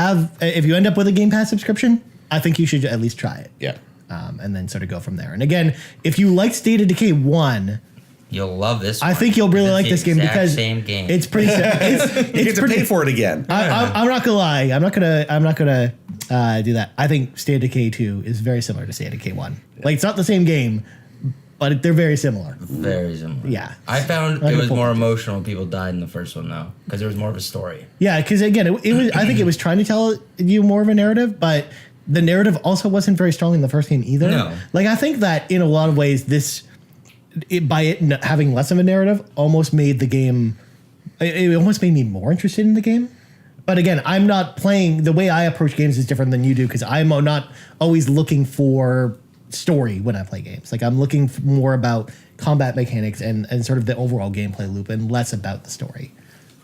end up with a Game Pass subscription, I think you should at least try it. Yeah. And then sort of go from there. And again, if you liked State of Decay 1, You'll love this one. I think you'll really It's like the this game exact because same game. it's pretty. You get to pay for it again. I'm not gonna lie. I'm not gonna do that. I think State of Decay 2 is very similar to State of Decay 1. Like, it's not the same game, but they're very similar. Very similar. Yeah. I found it was more emotional when people died in the first one, though, because there was more of a story. Yeah, because again, it was. I think it was trying to tell you more of a narrative, but the narrative also wasn't very strong in the first game either. No. Like, I think that in a lot of ways, having less of a narrative almost made the game. It almost made me more interested in the game. But again, I'm not playing. The way I approach games is different than you do, because I'm not always looking for story when I play games. Like, I'm looking more about combat mechanics and sort of the overall gameplay loop, and less about the story.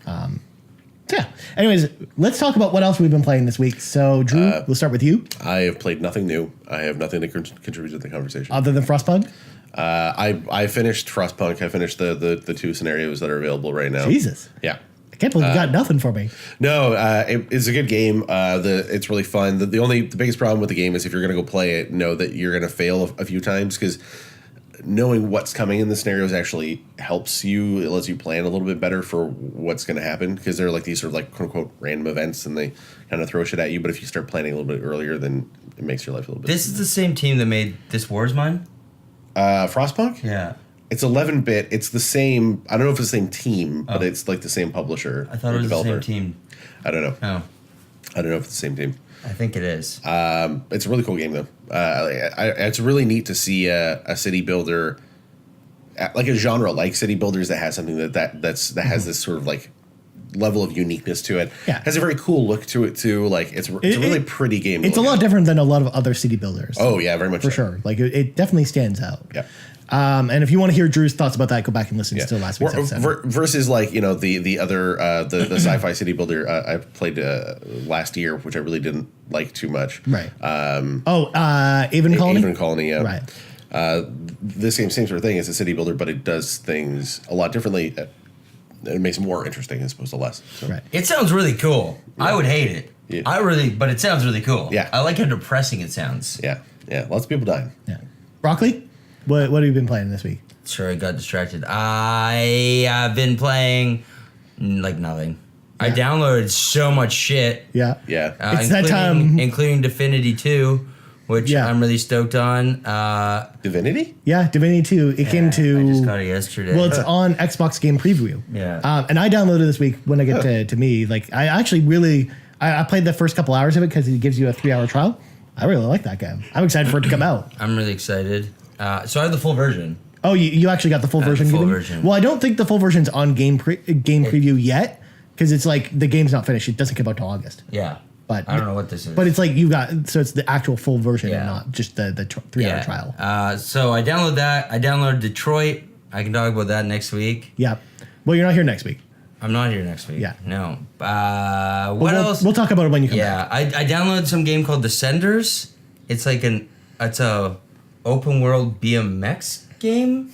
Yeah. Anyways, let's talk about what else we've been playing this week. So, Drew, we'll start with you. I have played nothing new. I have nothing to contribute to the conversation. Other than Frostpunk? I finished Frostpunk. I finished the two scenarios that are available right now. Jesus. Yeah. I can't believe you got nothing for me. No, it's a good game. It's really fun. The biggest problem with the game is if you're going to go play it, know that you're going to fail a few times, because knowing what's coming in the scenarios actually helps you. It lets you plan a little bit better for what's going to happen, because they're like these sort of like quote unquote random events, and they kind of throw shit at you. But if you start planning a little bit earlier, then it makes your life a little bit. This is the same team that made This War Is Mine? Frostpunk? Yeah. It's 11-bit. It's the same. I don't know if it's the same team, but it's like the same publisher. I thought it was developer. the same team. I don't know. Oh, I don't know if it's the same team. I think it is. It's a really cool game, though. It's really neat to see a city builder, like a genre like city builders, that has something that has this sort of like level of uniqueness to it. Yeah. Has a very cool look to it too. Like it's a really pretty game. It's a lot different than a lot of other city builders. Oh yeah, very much for so. sure. Like, it definitely stands out. Yeah. And if you want to hear Drew's thoughts about that, go back and listen to last week's episode. Versus like the other the sci-fi city builder I played last year, which I really didn't like too much. Right. Avon Colony. Avon Colony. Yeah. Right. The same sort of thing as a city builder, but it does things a lot differently. it makes it more interesting as opposed to less. So. Right. It sounds really cool. Yeah. I would hate it. Yeah. But it sounds really cool. Yeah. I like how depressing it sounds. Yeah. Yeah. Lots of people dying. Yeah. Broccoli, what have you been playing this week? Sure, I got distracted. I have been playing like nothing. Yeah. I downloaded so much shit. Yeah. Yeah. It's that time. Including Divinity 2, which I'm really stoked on. Divinity? Yeah, Divinity 2. It came to... I just got it yesterday. Well, it's on Xbox Game Preview. Yeah. And I downloaded this week when I get to me. Like, I actually really... I played the first couple hours of it because it gives you a 3-hour trial. I really like that game. I'm excited for it to come out. I'm really excited. So I have the full version. Oh, you actually got the full version? The full version. Well, I don't think the full version's on game preview yet because it's like the game's not finished. It doesn't come out till August. Yeah. But I don't know what this is. But it's like you got... So it's the actual full version and not just the 3-hour trial. So I downloaded that. I downloaded Detroit. I can talk about that next week. Yeah. Well, you're not here next week. I'm not here next week. Yeah. No. What else? We'll talk about it when you come back. Yeah. I downloaded some game called Descenders. It's like it's a open world BMX game.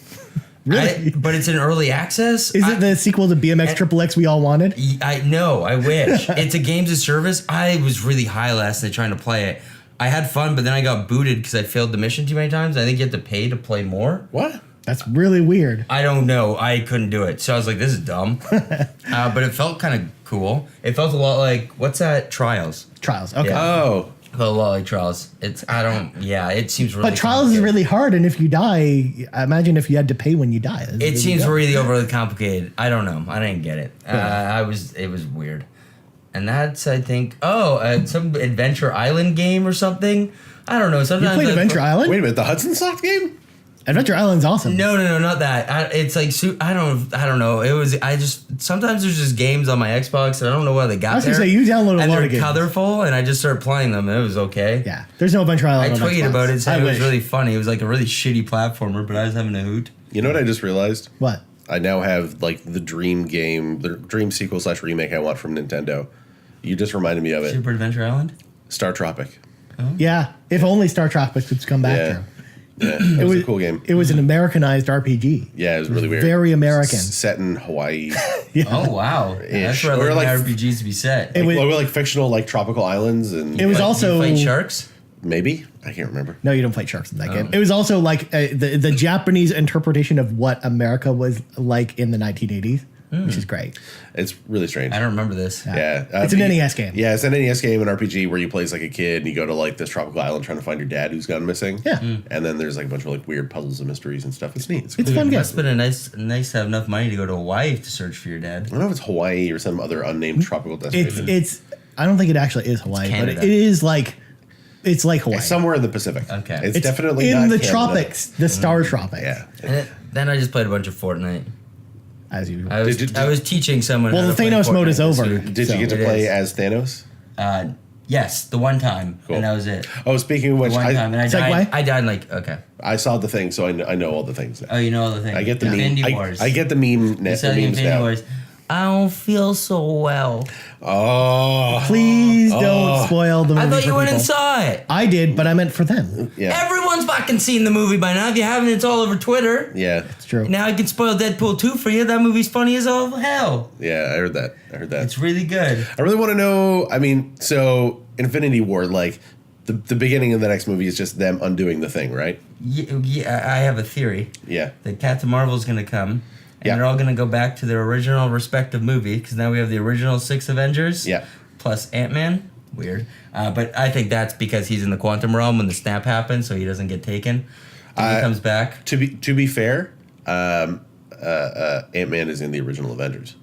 Really? But it's in early access. Is it the sequel to BMX Triple X we all wanted? I know. I wish. It's a games of service. I was really high last night trying to play it. I had fun, but then I got booted because I failed the mission too many times. I think you have to pay to play more. What? That's really weird. I don't know. I couldn't do it. So I was like, this is dumb. But it felt kind of cool. It felt a lot like, what's that? Trials. Trials. Okay. Yeah. Oh. It felt a lot like Trials. It seems really But Trials is really hard, and if you die, imagine if you had to pay when you die. It seems really overly complicated. I don't know. I didn't get it. It was weird. And that's, I think, some Adventure Island game or something. I don't know. Sometimes you played Adventure Island? Wait a minute, the Hudson Soft game? Adventure Island's awesome. No, not that. It's like I don't know. Sometimes there's just games on my Xbox and I don't know why they got there. I was gonna say you downloaded a lot of games. And they're colorful, and I just started playing them, and it was okay. Yeah, there's no Adventure Island. I tweeted about it, saying it was really funny. It was like a really shitty platformer, but I was having a hoot. You know what I just realized? What? I now have like the dream game, the dream sequel / remake I want from Nintendo. You just reminded me of it. Super Adventure Island? Star Tropic. Oh. Yeah, if only Star Tropic could come back Yeah. there. Yeah, it was a cool game. It was an Americanized RPG. Yeah, it was really weird. Very American. Set in Hawaii. Yeah. Oh wow, that's where I like my RPGs to be set. Like fictional, like tropical islands, and It was also you fight sharks. maybe I can't remember. No, you don't fight sharks in that game. It was also like the Japanese interpretation of what America was like in the 1980s, which is great. It's really strange. I don't remember this. Yeah, It's an NES game. Yeah, it's an NES game, an RPG where you play as like a kid and you go to like this tropical island trying to find your dad who's gone missing. Yeah. And then there's like a bunch of like weird puzzles and mysteries and stuff. It's neat. It's a fun game. Must have been nice to have enough money to go to Hawaii to search for your dad. I don't know if it's Hawaii or some other unnamed tropical destination. It's I don't think it actually is Hawaii, but Canada. it is like it's like Hawaii. It's somewhere in the Pacific. Okay. It's It's definitely in not the Canada. tropics, the Star Tropics. Yeah. Then I just played a bunch of Fortnite. As usual. I was teaching someone. Well, how the to play Thanos mode Fortnite is this over. week. Did you get to It play is. as Thanos? Yes, the one time, Cool. and that was it. Oh, speaking of which, One time, and I Segue? died. I died like okay. I saw the thing, so I know all the things. Now. Oh, you know all the things. I get the meme. Infinity Wars. I get the meme. You said The the memes Infinity now. Wars. I don't feel so well. Oh, Please don't spoil the movie. I thought you for went and people. saw it. I did, but I meant for them. yeah, Everyone's fucking seen the movie by now. If you haven't, it's all over Twitter. yeah, It's true. Now I can spoil Deadpool 2 for you. That movie's funny as all hell. yeah. I heard that. It's really good. I really want to know. I mean, so Infinity War, like the beginning of the next movie is just them undoing the thing, right? Yeah, I have a theory Yeah, that Captain Marvel's going to come. And Yeah. they're all going to go back to their original respective movie because now we have the original 6 Avengers. Yeah. Plus Ant-Man. Weird. But I think that's because he's in the quantum realm when the snap happens, so he doesn't get taken. And he comes back. To be fair, Ant-Man is in the original Avengers.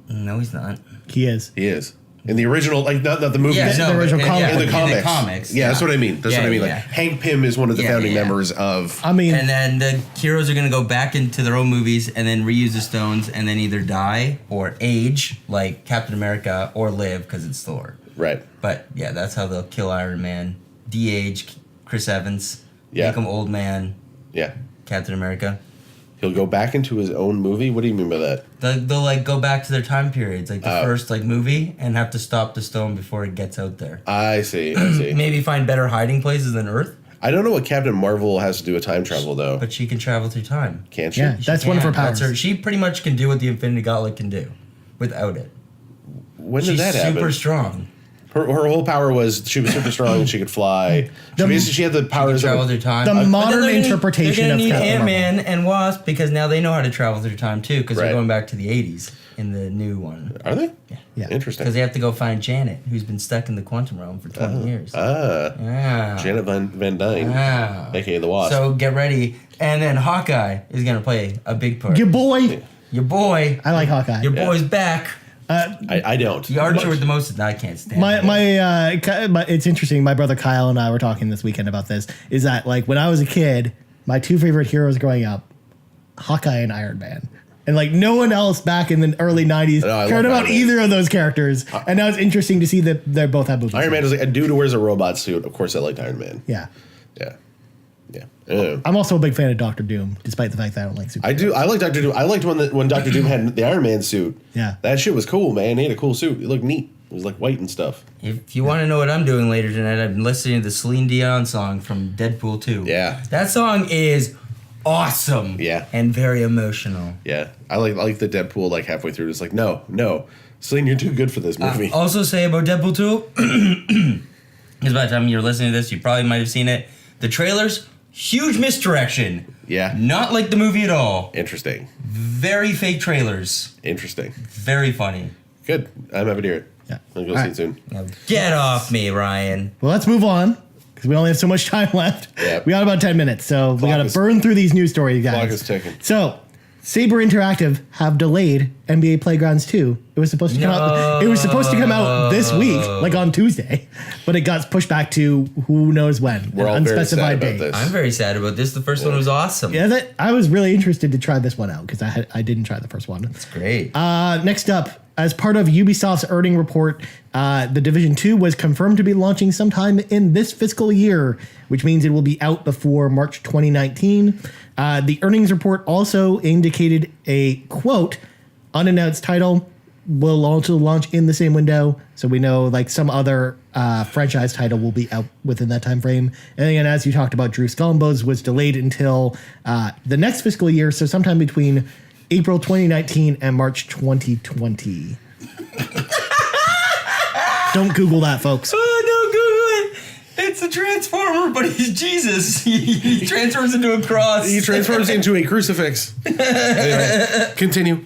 No, he's not. He is. He is in the original, like not the movie. Yeah, the original comic. In the comics. In the comics. Yeah, that's what I mean. That's Yeah, what I mean. yeah. Like Hank Pym is one of the Yeah, founding yeah. members of. I mean, And then the heroes are going to go back into their own movies and then reuse the stones and then either die or age, like Captain America, or live because it's Thor. Right. But yeah, that's how they'll kill Iron Man. De-age Chris Evans. Yeah. Make him old man. Yeah. Captain America. He'll go back into his own movie. What do you mean by that? They'll like go back to their time periods, like the first like movie, and have to stop the stone before it gets out there. I see. I see. Maybe find better hiding places than Earth. I don't know what Captain Marvel has to do with time travel, though. But she can travel through time. Can't she? Yeah, that's one of her powers. She pretty much can do what the Infinity Gauntlet can do without it. When did She's that happen? super strong. Her whole power was she was super strong and she could fly. She had the powers Travel through time. The modern they're interpretation they're of gonna need Captain Ant-Man and Wasp because now they know how to travel through time too because Right. they're going back to the 80s in the new one. Are they? Yeah. Interesting. Because they have to go find Janet, who's been stuck in the quantum realm for 20 years. Yeah. Janet Van Dyne, Yeah. aka the Wasp. So get ready. And then Hawkeye is going to play a big part. Your boy. Your boy. I like Hawkeye. Your boy's back. I don't. The Archer with the most. I can't stand it. My it's interesting. My brother Kyle and I were talking this weekend about this. Is that like when I was a kid, my two favorite heroes growing up, Hawkeye and Iron Man. And like no one else back in the early 90s cared about either of those characters. And now it's interesting to see that they both have movies. Iron Man is like a dude who wears a robot suit. Of course, I liked Iron Man. Yeah. Yeah. Yeah. I'm also a big fan of Doctor Doom, despite the fact that I don't like superheroes. I do. I like Doctor Doom. I liked when Doctor Doom had the Iron Man suit. Yeah. That shit was cool, man. He had a cool suit. It looked neat. It was like white and stuff. If you want to know what I'm doing later tonight, I'm listening to the Celine Dion song from Deadpool 2. Yeah. That song is awesome. Yeah. And very emotional. Yeah. I like the Deadpool like halfway through. It's like, no. Celine, you're too good for this movie. Also say about Deadpool 2, because by the time you're listening to this, you probably might have seen it. The trailers, huge misdirection. Yeah. Not like the movie at all. Interesting. Very fake trailers. Interesting. Very funny. Good. I'm happy to hear it. Yeah. I'll go All see right. it soon. Now get off me, Ryan. Well, let's move on because we only have so much time left. Yeah. We got about 10 minutes, so we got to is- burn through these news stories, guys. Clock is ticking. So, Saber Interactive have delayed NBA Playgrounds 2. It was supposed to come out. It was supposed to come out this week, like on Tuesday, but it got pushed back to who knows when, We're an all very sad unspecified about date. this. I'm very sad about this. The first one was awesome. Yeah, I was really interested to try this one out because I didn't try the first one. It's great. Next up, as part of Ubisoft's earning report, the Division 2 was confirmed to be launching sometime in this fiscal year, which means it will be out before March 2019. The earnings report also indicated a, quote, unannounced title will also launch in the same window. So we know like some other franchise title will be out within that time frame. And again, as you talked about, Drew Skull and Bones was delayed until the next fiscal year, so sometime between April 2019 and March 2020. Don't Google that, folks. Oh, no, Google it. It's a transformer, but he's Jesus. He transforms into a cross. He transforms into a crucifix. Anyway, continue.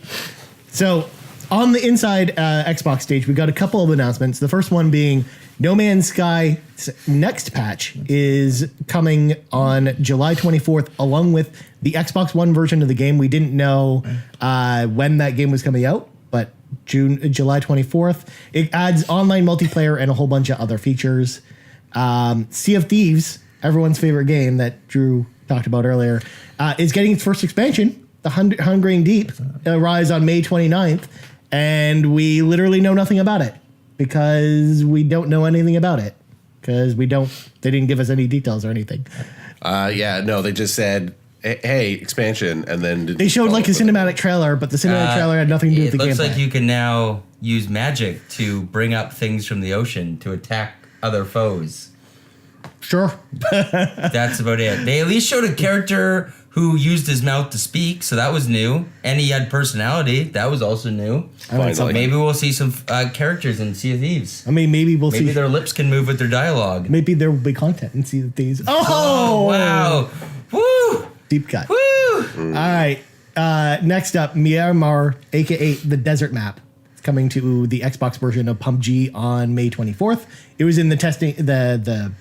So, on the inside Xbox stage, we got a couple of announcements. The first one being No Man's Sky's next patch is coming on July 24th, along with the Xbox One version of the game. We didn't know when that game was coming out, but July 24th. It adds online multiplayer and a whole bunch of other features. Sea of Thieves, everyone's favorite game that Drew talked about earlier, is getting its first expansion, The Hungering Deep, arrives on May 29th, and we literally know nothing about it because we don't know anything about it because they didn't give us any details or anything. They just said, hey, expansion, and then They showed like a cinematic trailer, but the cinematic trailer had nothing to do with the gameplay. It looks like you can now use magic to bring up things from the ocean to attack other foes. Sure. That's about it. They at least showed a character who used his mouth to speak, so that was new. And he had personality. That was also new. So maybe we'll see some characters in Sea of Thieves. I mean, maybe we'll see. Maybe their lips can move with their dialogue. Maybe there will be content in Sea of Thieves. Oh! Wow. Woo! Deep cut. Woo! All right. Next up, Myanmar, aka the Desert Map. It's coming to the Xbox version of PUBG on May 24th. It was in the testing. There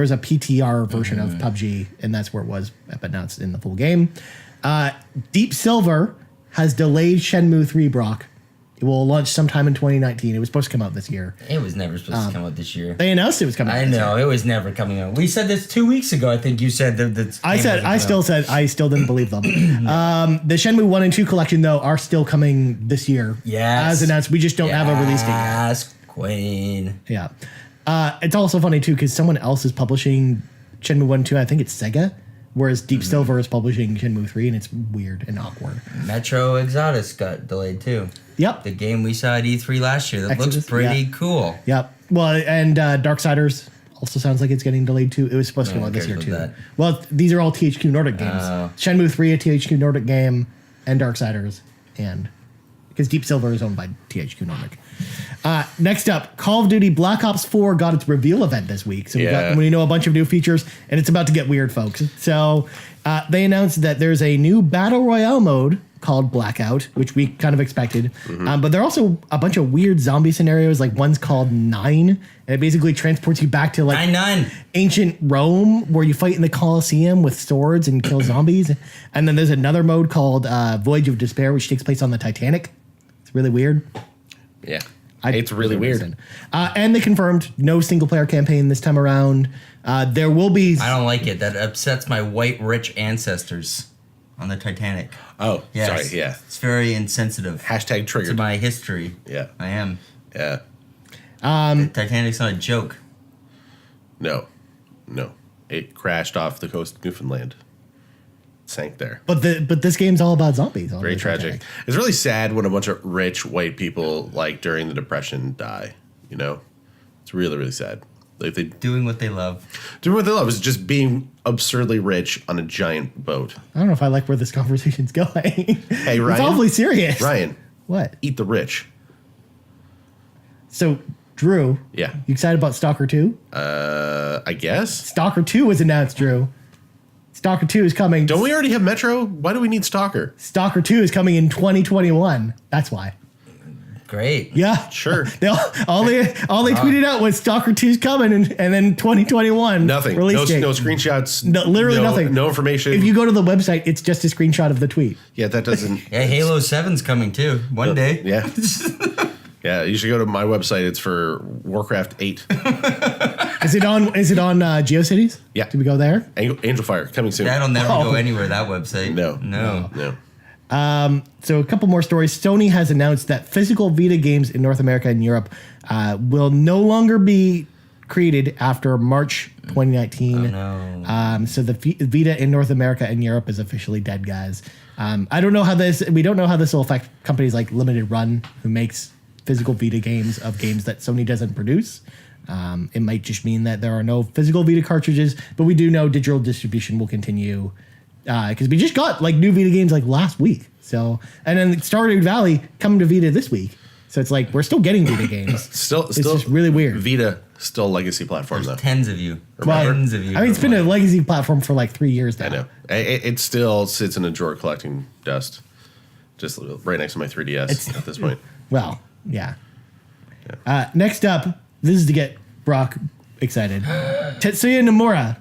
was a PTR version of PUBG, and that's where it was announced in the full game. Deep Silver has delayed Shenmue 3, Brock. It will launch sometime in 2019. It was supposed to come out this year. It was never supposed to come out this year. They announced it was coming out I this know, year. it was never coming out. We said this 2 weeks ago. I think you said that. I still didn't believe them. The Shenmue 1 and 2 collection, though, are still coming this year. Yes. As announced. We just don't have a release date yet. Yes, Queen. Yeah. It's also funny, too, because someone else is publishing Shenmue 1 and 2. I think it's Sega. Whereas Deep Silver is publishing Shenmue 3, and it's weird and awkward. Metro Exodus got delayed, too. Yep. The game we saw at E3 last year that Exodus, looks pretty yeah. cool. Yep. Well, and Darksiders also sounds like it's getting delayed too. It was supposed to come out this year cares too. about that? Well, these are all THQ Nordic games. Shenmue 3, a THQ Nordic game, and Darksiders, and because Deep Silver is owned by THQ Nordic. Next up, Call of Duty Black Ops 4 got its reveal event this week. So we know a bunch of new features, and it's about to get weird, folks. So they announced that there's a new Battle Royale mode called Blackout, which we kind of expected. But there are also a bunch of weird zombie scenarios, like one's called 9, and it basically transports you back to like 9-9. ancient Rome, where you fight in the Colosseum with swords and kill zombies. And then there's another mode called Voyage of Despair, which takes place on the Titanic. It's really weird. Yeah. It's really weird. And they confirmed no single player campaign this time around. There will be. I don't like it. That upsets my white rich ancestors on the Titanic. Oh, Yes. sorry. Yeah. It's very insensitive Hashtag to triggered. my history. Yeah. I am. Yeah. The Titanic's not a joke. No. It crashed off the coast of Newfoundland. Sank there. But this game's all about zombies. Very tragic. It's really sad when a bunch of rich white people, like during the Depression, die. You know, it's really, really sad. Like they Doing what they love. do what they love is just being absurdly rich on a giant boat. I don't know if I like where this conversation's going. Hey, Ryan. It's awfully serious. Ryan, What? eat the rich. So, Drew. Yeah. You excited about Stalker 2? I guess. Stalker 2 was announced, Drew. Stalker 2 is coming. Don't we already have Metro? Why do we need Stalker? Stalker 2 is coming in 2021. That's why. Great. Yeah. Sure. All they tweeted out was Stalker 2 is coming and then 2021. Nothing. Release No date. screenshots. No, literally nothing. No information. If you go to the website, it's just a screenshot of the tweet. Yeah, that doesn't. Yeah, Halo 7's coming too. One day. Yeah. Yeah, you should go to my website. It's for Warcraft 8. Is it on GeoCities? Yeah. Do we go there? Angel Fire coming soon. That'll never Oh. go anywhere, that website. No. So a couple more stories. Sony has announced that physical Vita games in North America and Europe will no longer be created after March 2019. Oh, no. So the Vita in North America and Europe is officially dead, guys. I don't know how we don't know how this will affect companies like Limited Run, who makes physical Vita games of games that Sony doesn't produce. It might just mean that there are no physical Vita cartridges, but we do know digital distribution will continue because we just got like new Vita games like last week. So, and then Stardew Valley coming to Vita this week. So it's like we're still getting Vita games. It's just really weird. Vita still legacy platform though. Tens of you. Well, Tens of you. I mean, it's been a legacy platform for like 3 years now. I know. It still sits in a drawer collecting dust, just right next to my 3DS at this point. Well, yeah. Next up, this is to get Brock excited. Tetsuya Nomura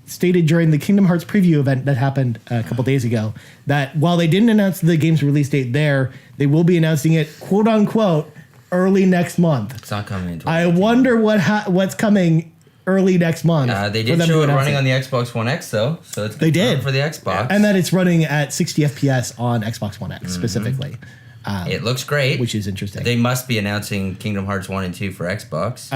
stated during the Kingdom Hearts preview event that happened a couple days ago that while they didn't announce the game's release date there, they will be announcing it, quote unquote, early next month. It's not coming in I 2018. wonder what's coming early next month. They for did them show to it announce running on the Xbox One X though, so it's They did. for the Xbox. and that it's running at 60 FPS on Xbox One X specifically, it looks great. which is interesting. They must be announcing Kingdom Hearts 1 and 2 for Xbox.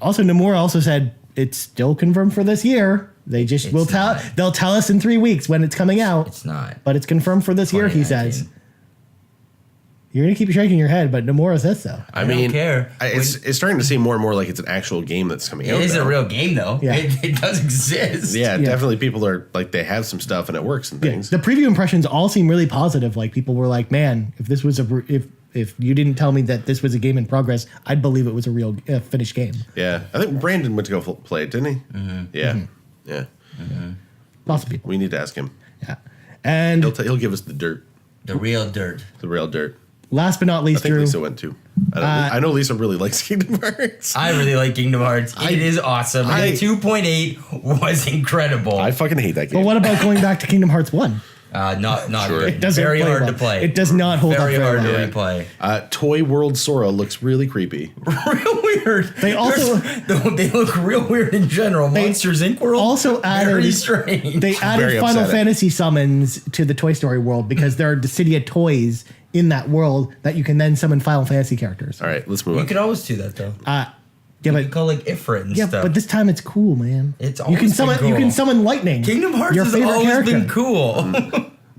Also, Nomura also said it's still confirmed for this year. They just It's will tell. not. They'll tell us in 3 weeks when it's coming out. It's not. But it's confirmed for this year. He 2019. says. You're gonna keep shaking your head, but Nomura says so. I don't mean, care. It's starting to seem more and more like it's an actual game that's coming out. It is now. a real game though. Yeah. It does exist. Yeah, definitely. People are like they have some stuff and it works and things. The preview impressions all seem really positive. Like people were like, "Man, if this was if you didn't tell me that this was a game in progress, I'd believe it was a real finished game." Yeah, I think Brandon went to go play it, didn't he? Mm-hmm. Yeah, yeah. Lots of people. We need to ask him. Yeah, and He'll give us the dirt, The real dirt. the real dirt. last but not I least, think Drew. Lisa went too. I know Lisa really likes Kingdom Hearts. I really like Kingdom Hearts. It is awesome. And the 2.8 was incredible. I fucking hate that game. But what about going back to Kingdom Hearts 1? Not Sure. good. It doesn't Very play hard well. to play. It does not hold very up very hard well. to replay. Toy World Sora looks really creepy. Real weird. They also- they look real weird in general. Monsters Inc. world also added- very strange. They added Very Final upsetting. Fantasy summons to the Toy Story world because there are Dissidia toys in that world that you can then summon Final Fantasy characters. All right, let's move you on. could always do that though. Yeah, You but call like Ifrit and yeah, stuff. but this time it's cool, man. It's you always can been summon cool. you can summon lightning. Kingdom Hearts your has favorite always character. been cool.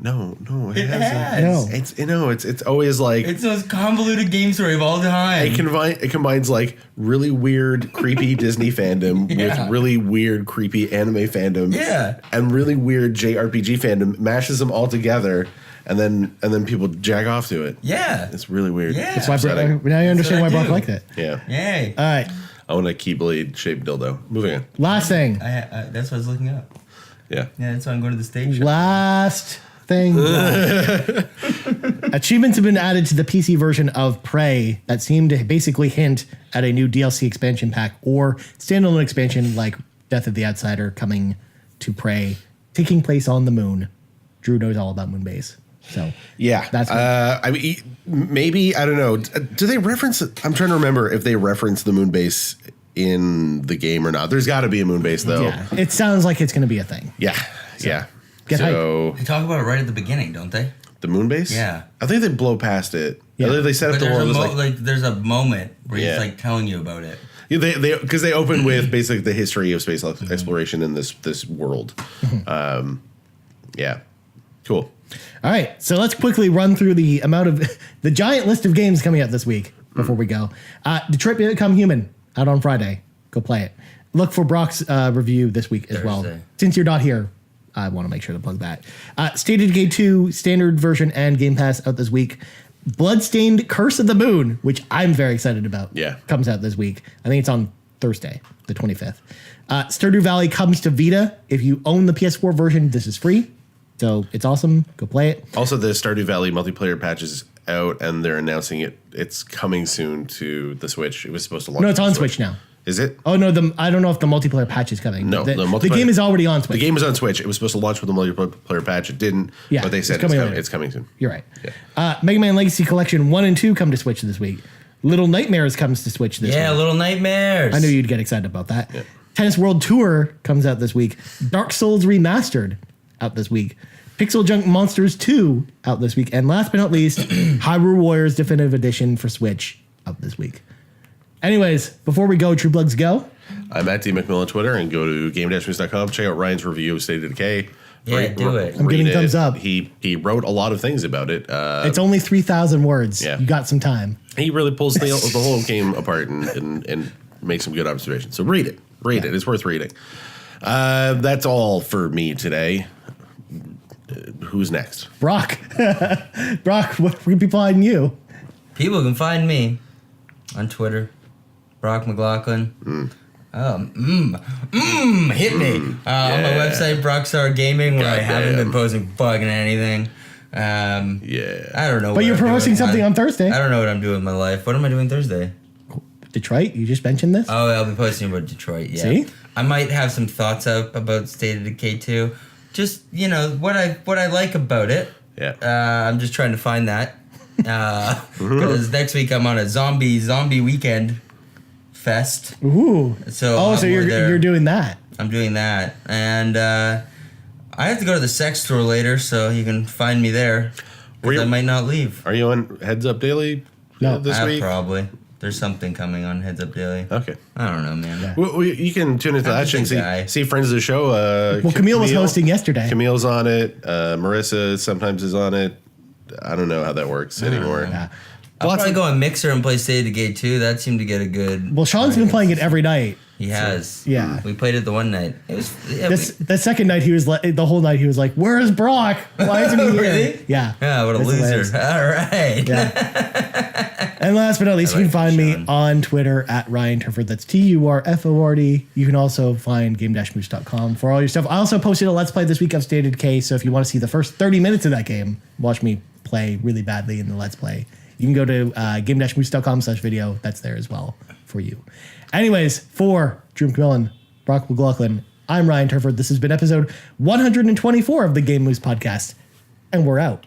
No, it It hasn't. has. No. It's always like It's the most convoluted game story of all time. it combines like really weird, creepy Disney fandom Yeah. with really weird, creepy anime fandom. Yeah. And really weird JRPG fandom, mashes them all together, and then people jack off to it. Yeah. It's really weird. Yeah. That's why Upsetting. now you understand why what I Brock do. liked it. Yeah. Yay. All right. I want a Keyblade shaped dildo. Moving on. Last thing. That's what I was looking up. Yeah. Yeah, that's why I'm going to the stage. Last thing. Achievements have been added to the PC version of Prey that seem to basically hint at a new DLC expansion pack or standalone expansion like Death of the Outsider coming to Prey, taking place on the moon. Drew knows all about Moonbase. So Yeah. That's I mean, maybe, I don't know. Do they reference it? I'm trying to remember if they reference the moon base in the game or not. There's got to be a moon base, though. yeah, it sounds like it's going to be a thing. Yeah. Yeah. Get So, They talk about it right at the beginning, don't they? the moon base? Yeah. I think they blow past it. Yeah. I think they set up But the there's world a, as like there's a moment where Yeah. he's like telling you about it. yeah, because they open with basically the history of space exploration in this world. Yeah. Cool. All right, so let's quickly run through the amount of the giant list of games coming out this week before we go. Detroit Become Human out on Friday. Go play it. Look for Brock's review this week as well. Thursday. Since you're not here, I want to make sure to plug that. State of Decay 2 standard version and Game Pass out this week. Bloodstained Curse of the Moon, which I'm very excited about. Yeah. Comes out this week. I think it's on Thursday, the 25th. Stardew Valley comes to Vita. If you own the PS4 version, this is free. So it's awesome. Go play it. Also, the Stardew Valley multiplayer patch is out, and they're announcing it's coming soon to the Switch. It was supposed to launch. No, it's the on Switch now. Is it? Oh no, I don't know if the multiplayer patch is coming. No, the, the the multiplayer- game is already on Switch. The game is on Switch. It was supposed to launch with the multiplayer patch. It didn't. Yeah, But they said it's coming later. it's coming soon. You're right. Yeah. Mega Man Legacy Collection 1 and 2 come to Switch this week. Little Nightmares comes to Switch this Yeah, week. Little Nightmares. I knew you'd get excited about that. Tennis World Tour comes out this week. Dark Souls Remastered out this week. Pixel Junk Monsters 2 out this week. And last but not least, Hyrule Warriors Definitive Edition for Switch out this week. Anyways, before we go, True Plugs go. I'm at D McMillan on Twitter, and go to game-news.com. Check out Ryan's review of State of Decay. Yeah, do it. I'm giving read thumbs up. He wrote a lot of things about it. It's only 3,000 words. Yeah. You got some time. He really pulls the whole game apart and makes some good observations. So read it. Read it. It's worth reading. That's all for me today. Who's next? Brock. Brock, where can people find you? People can find me on Twitter, Brock McLaughlin. Hit me. On my website, Brockstar Gaming, where I haven't been posting fucking anything. Yeah. I don't know. But what you're I'm doing. posting something on Thursday. I don't know what I'm doing with my life. What am I doing Thursday? Detroit, you just mentioned this. Oh, I'll be posting about Detroit. Yeah. See? I might have some thoughts up about State of Decay 2. Just what I like about it. Yeah. I'm just trying to find that. Because next week I'm on a zombie weekend fest. Ooh. So so I'm there. you're doing that. I'm doing that, and I have to go to the sex store later, so you can find me there. 'Cause I might not leave. Are you on Heads Up Daily No. this week? Probably. There's something coming on Heads Up Daily. Okay. I don't know, man. Well, you can tune into I'm that just and a guy. see friends of the show. Well, Camille was hosting yesterday. Camille's on it. Marissa sometimes is on it. I don't know how that works anymore. Yeah. I'll Lots probably of- go on Mixer and play State of Decay 2. That seemed to get a good. Well, Sean's been playing it every night. He has. Yeah. We played it the one night. It was. Yeah, The second night he was like, the whole night he was like, "Where is Brock? Why isn't he here?" Really? Yeah. yeah, what a That's loser. hilarious. All right. Yeah. And last but not least, I you like can find me Sean. on Twitter at Ryan Turford. That's TURFORD. You can also find game-moose.com for all your stuff. I also posted a Let's Play this week of State of Decay, so if you want to see the first 30 minutes of that game, watch me play really badly in the Let's Play. You can go to game-moose.com/video. That's there as well for you. Anyways, for Drew McMillan, Brock McLaughlin, I'm Ryan Turford. This has been episode 124 of the Game Moose Podcast, and we're out.